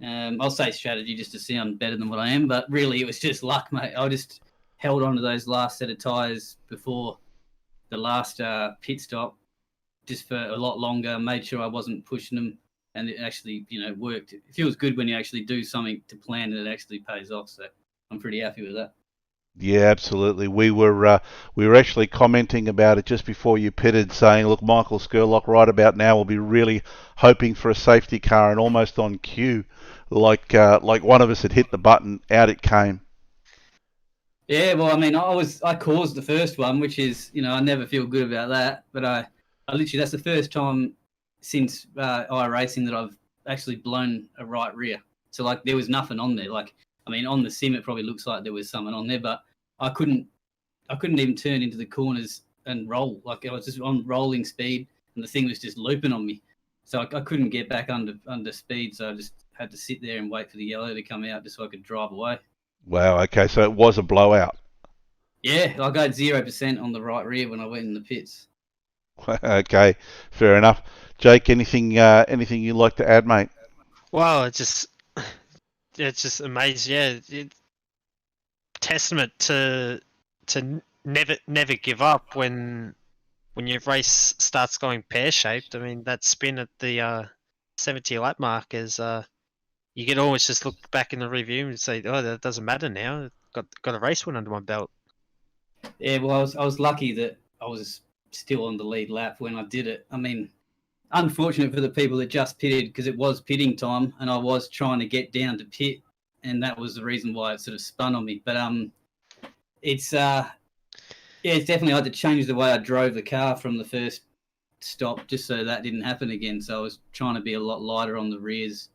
I'll say strategy just to sound better than what I am, but really it was just luck, mate. I just held on to those last set of tyres before the last pit stop just for a lot longer, made sure I wasn't pushing them, and it actually, worked. It feels good when you actually do something to plan and it actually pays off, so I'm pretty happy with that. Yeah, absolutely. We were actually commenting about it just before you pitted, saying, "Look, Michael Skurlock right about now will be really hoping for a safety car," and almost on cue, like one of us had hit the button, out it came. Yeah, well, I mean, I caused the first one, which is, I never feel good about that, but I literally, that's the first time since iRacing that I've actually blown a right rear. So like there was nothing on there. Like, I mean, on the sim it probably looks like there was something on there, but I couldn't even turn into the corners and roll. Like I was just on rolling speed, and the thing was just looping on me. So I couldn't get back under speed. So I just had to sit there and wait for the yellow to come out just so I could drive away. Wow. Okay, so it was a blowout. Yeah, I got 0% on the right rear when I went in the pits. Okay, fair enough. Jake, anything you'd like to add, mate? Well, it's just amazing. Yeah, testament to never give up when your race starts going pear shaped. I mean, that spin at the 70 lap mark is you can always just look back in the review and say, "Oh, that doesn't matter now. Got a race win under my belt." Yeah, well, I was lucky that I was still on the lead lap when I did it. I mean, unfortunate for the people that just pitted because it was pitting time and I was trying to get down to pit, and that was the reason why it sort of spun on me. But it's definitely I had to change the way I drove the car from the first stop just so that didn't happen again. So I was trying to be a lot lighter on the rears.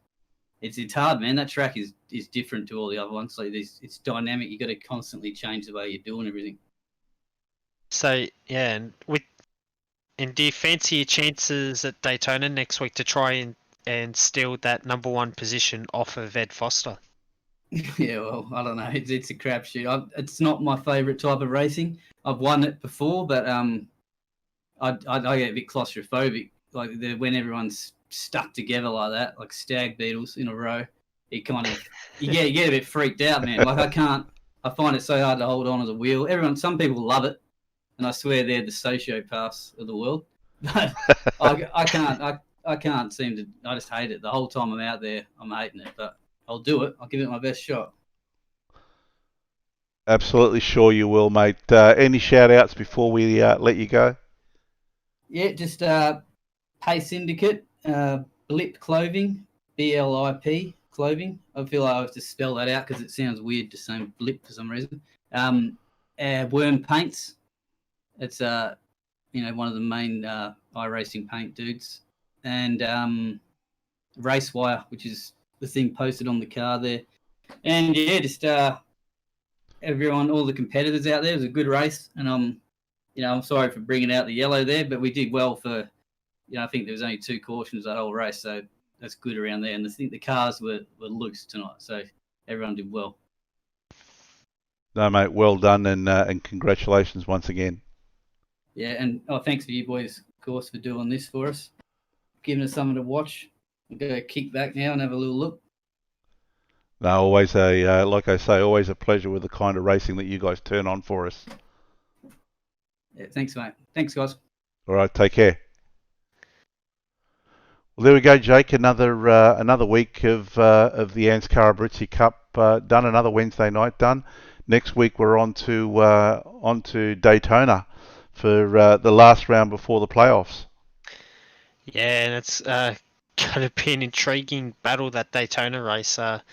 It's hard, man. That track is different to all the other ones. Like it's dynamic. You got to constantly change the way you're doing everything. So yeah, and do you fancy your chances at Daytona next week to try and steal that number one position off of Ed Foster? Yeah, well, I don't know. It's a crapshoot. It's not my favourite type of racing. I've won it before, but I get a bit claustrophobic. Like when everyone's stuck together like that, like stag beetles in a row, you get a bit freaked out, man. Like I find it so hard to hold on to the wheel. Some people love it, and I swear they're the sociopaths of the world. But I can't seem to. I just hate it. The whole time I'm out there, I'm hating it. But I'll do it. I'll give it my best shot. Absolutely sure you will, mate. Any shout-outs before we let you go? Yeah, just Pay Syndicate, Blip Clothing, BLIP Clothing. I feel like I have to spell that out because it sounds weird to say Blip for some reason. Worm Paints. It's one of the main iRacing paint dudes, and Racewire, which is the thing posted on the car there. And yeah, just everyone, all the competitors out there. It was a good race, and I'm sorry for bringing out the yellow there, but we did well for, I think there was only 2 cautions that whole race, so that's good around there. And I think the cars were loose tonight, so everyone did well. No, mate, well done, and congratulations once again. Yeah, and thanks for you boys, of course, for doing this for us, giving us something to watch. We'll go kick back now and have a little look. No, always like I say, always a pleasure with the kind of racing that you guys turn on for us. Yeah, thanks, mate. Thanks, guys. All right, take care. Well, there we go, Jake. Another week of the ANZCAR Abruzzi Cup done. Another Wednesday night done. Next week we're on to Daytona for the last round before the playoffs. Yeah, and it's going to be an intriguing battle, that Daytona race. The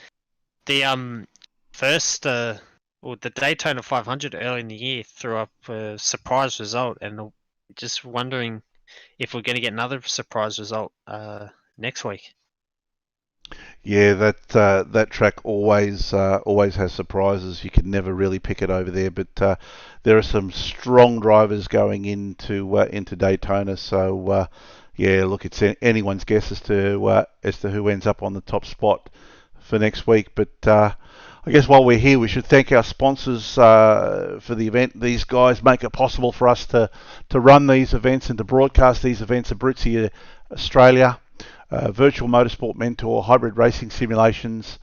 Daytona 500 early in the year threw up a surprise result, and just wondering if we're going to get another surprise result next week. Yeah, that track always has surprises. You can never really pick it over there, but there are some strong drivers going into Daytona. So yeah, look, it's anyone's guess as to who ends up on the top spot for next week. But I guess while we're here, we should thank our sponsors for the event. These guys make it possible for us to run these events and to broadcast these events. Abruzzi Australia, Virtual Motorsport Mentor, Hybrid Racing Simulations,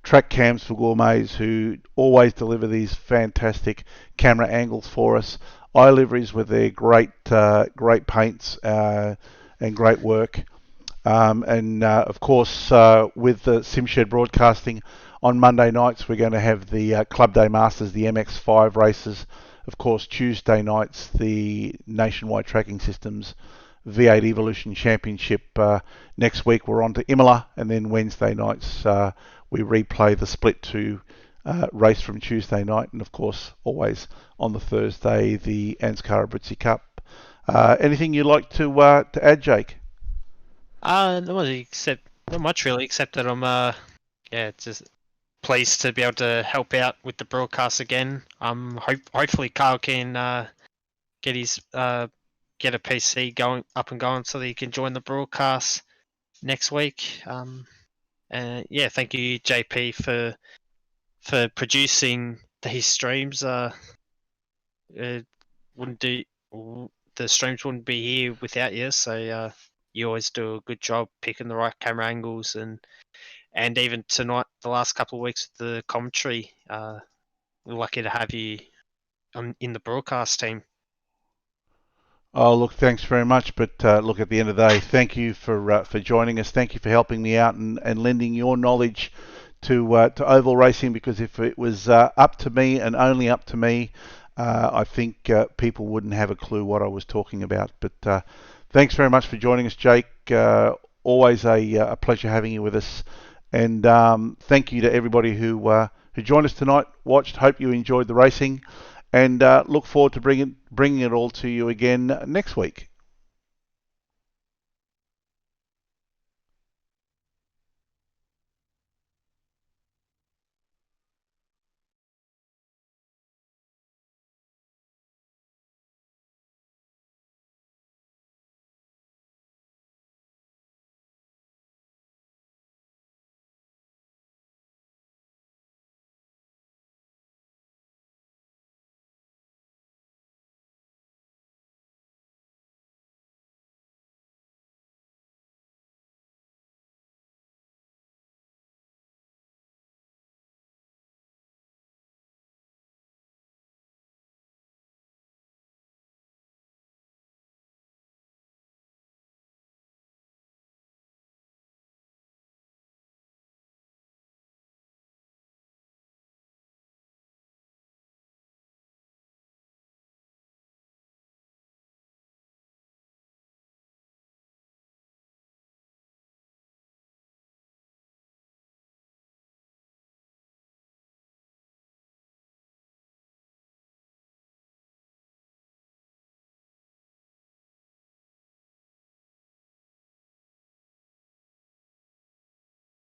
Track Cams for Gourmets, who always deliver these fantastic camera angles for us. iLiveries with their great paints and great work. And of course, with the Simshed Broadcasting on Monday nights, we're going to have the Club Day Masters, the MX5 races. Of course, Tuesday nights, the Nationwide Tracking Systems V8 Evolution Championship. Next week, we're on to Imola, and then Wednesday nights, we replay the Split 2 race from Tuesday night, and of course, always on the Thursday, the ANZCAR Abruzzi Cup. Anything you'd like to add, Jake? Not much really, except that I'm just pleased to be able to help out with the broadcast again. Hopefully Carl can get a PC going up and going so that he can join the broadcast next week. And yeah, thank you JP for producing these streams. The streams wouldn't be here without you, so you always do a good job picking the right camera angles, and even tonight, the last couple of weeks with the commentary, we're lucky to have you in the broadcast team. Oh, look, thanks very much. But look, at the end of the day, thank you for joining us. Thank you for helping me out and lending your knowledge to oval racing, because if it was up to me and only up to me, I think people wouldn't have a clue what I was talking about. But thanks very much for joining us, Jake. Always a pleasure having you with us. And thank you to everybody who joined us tonight, watched. Hope you enjoyed the racing, and look forward to bringing it all to you again next week.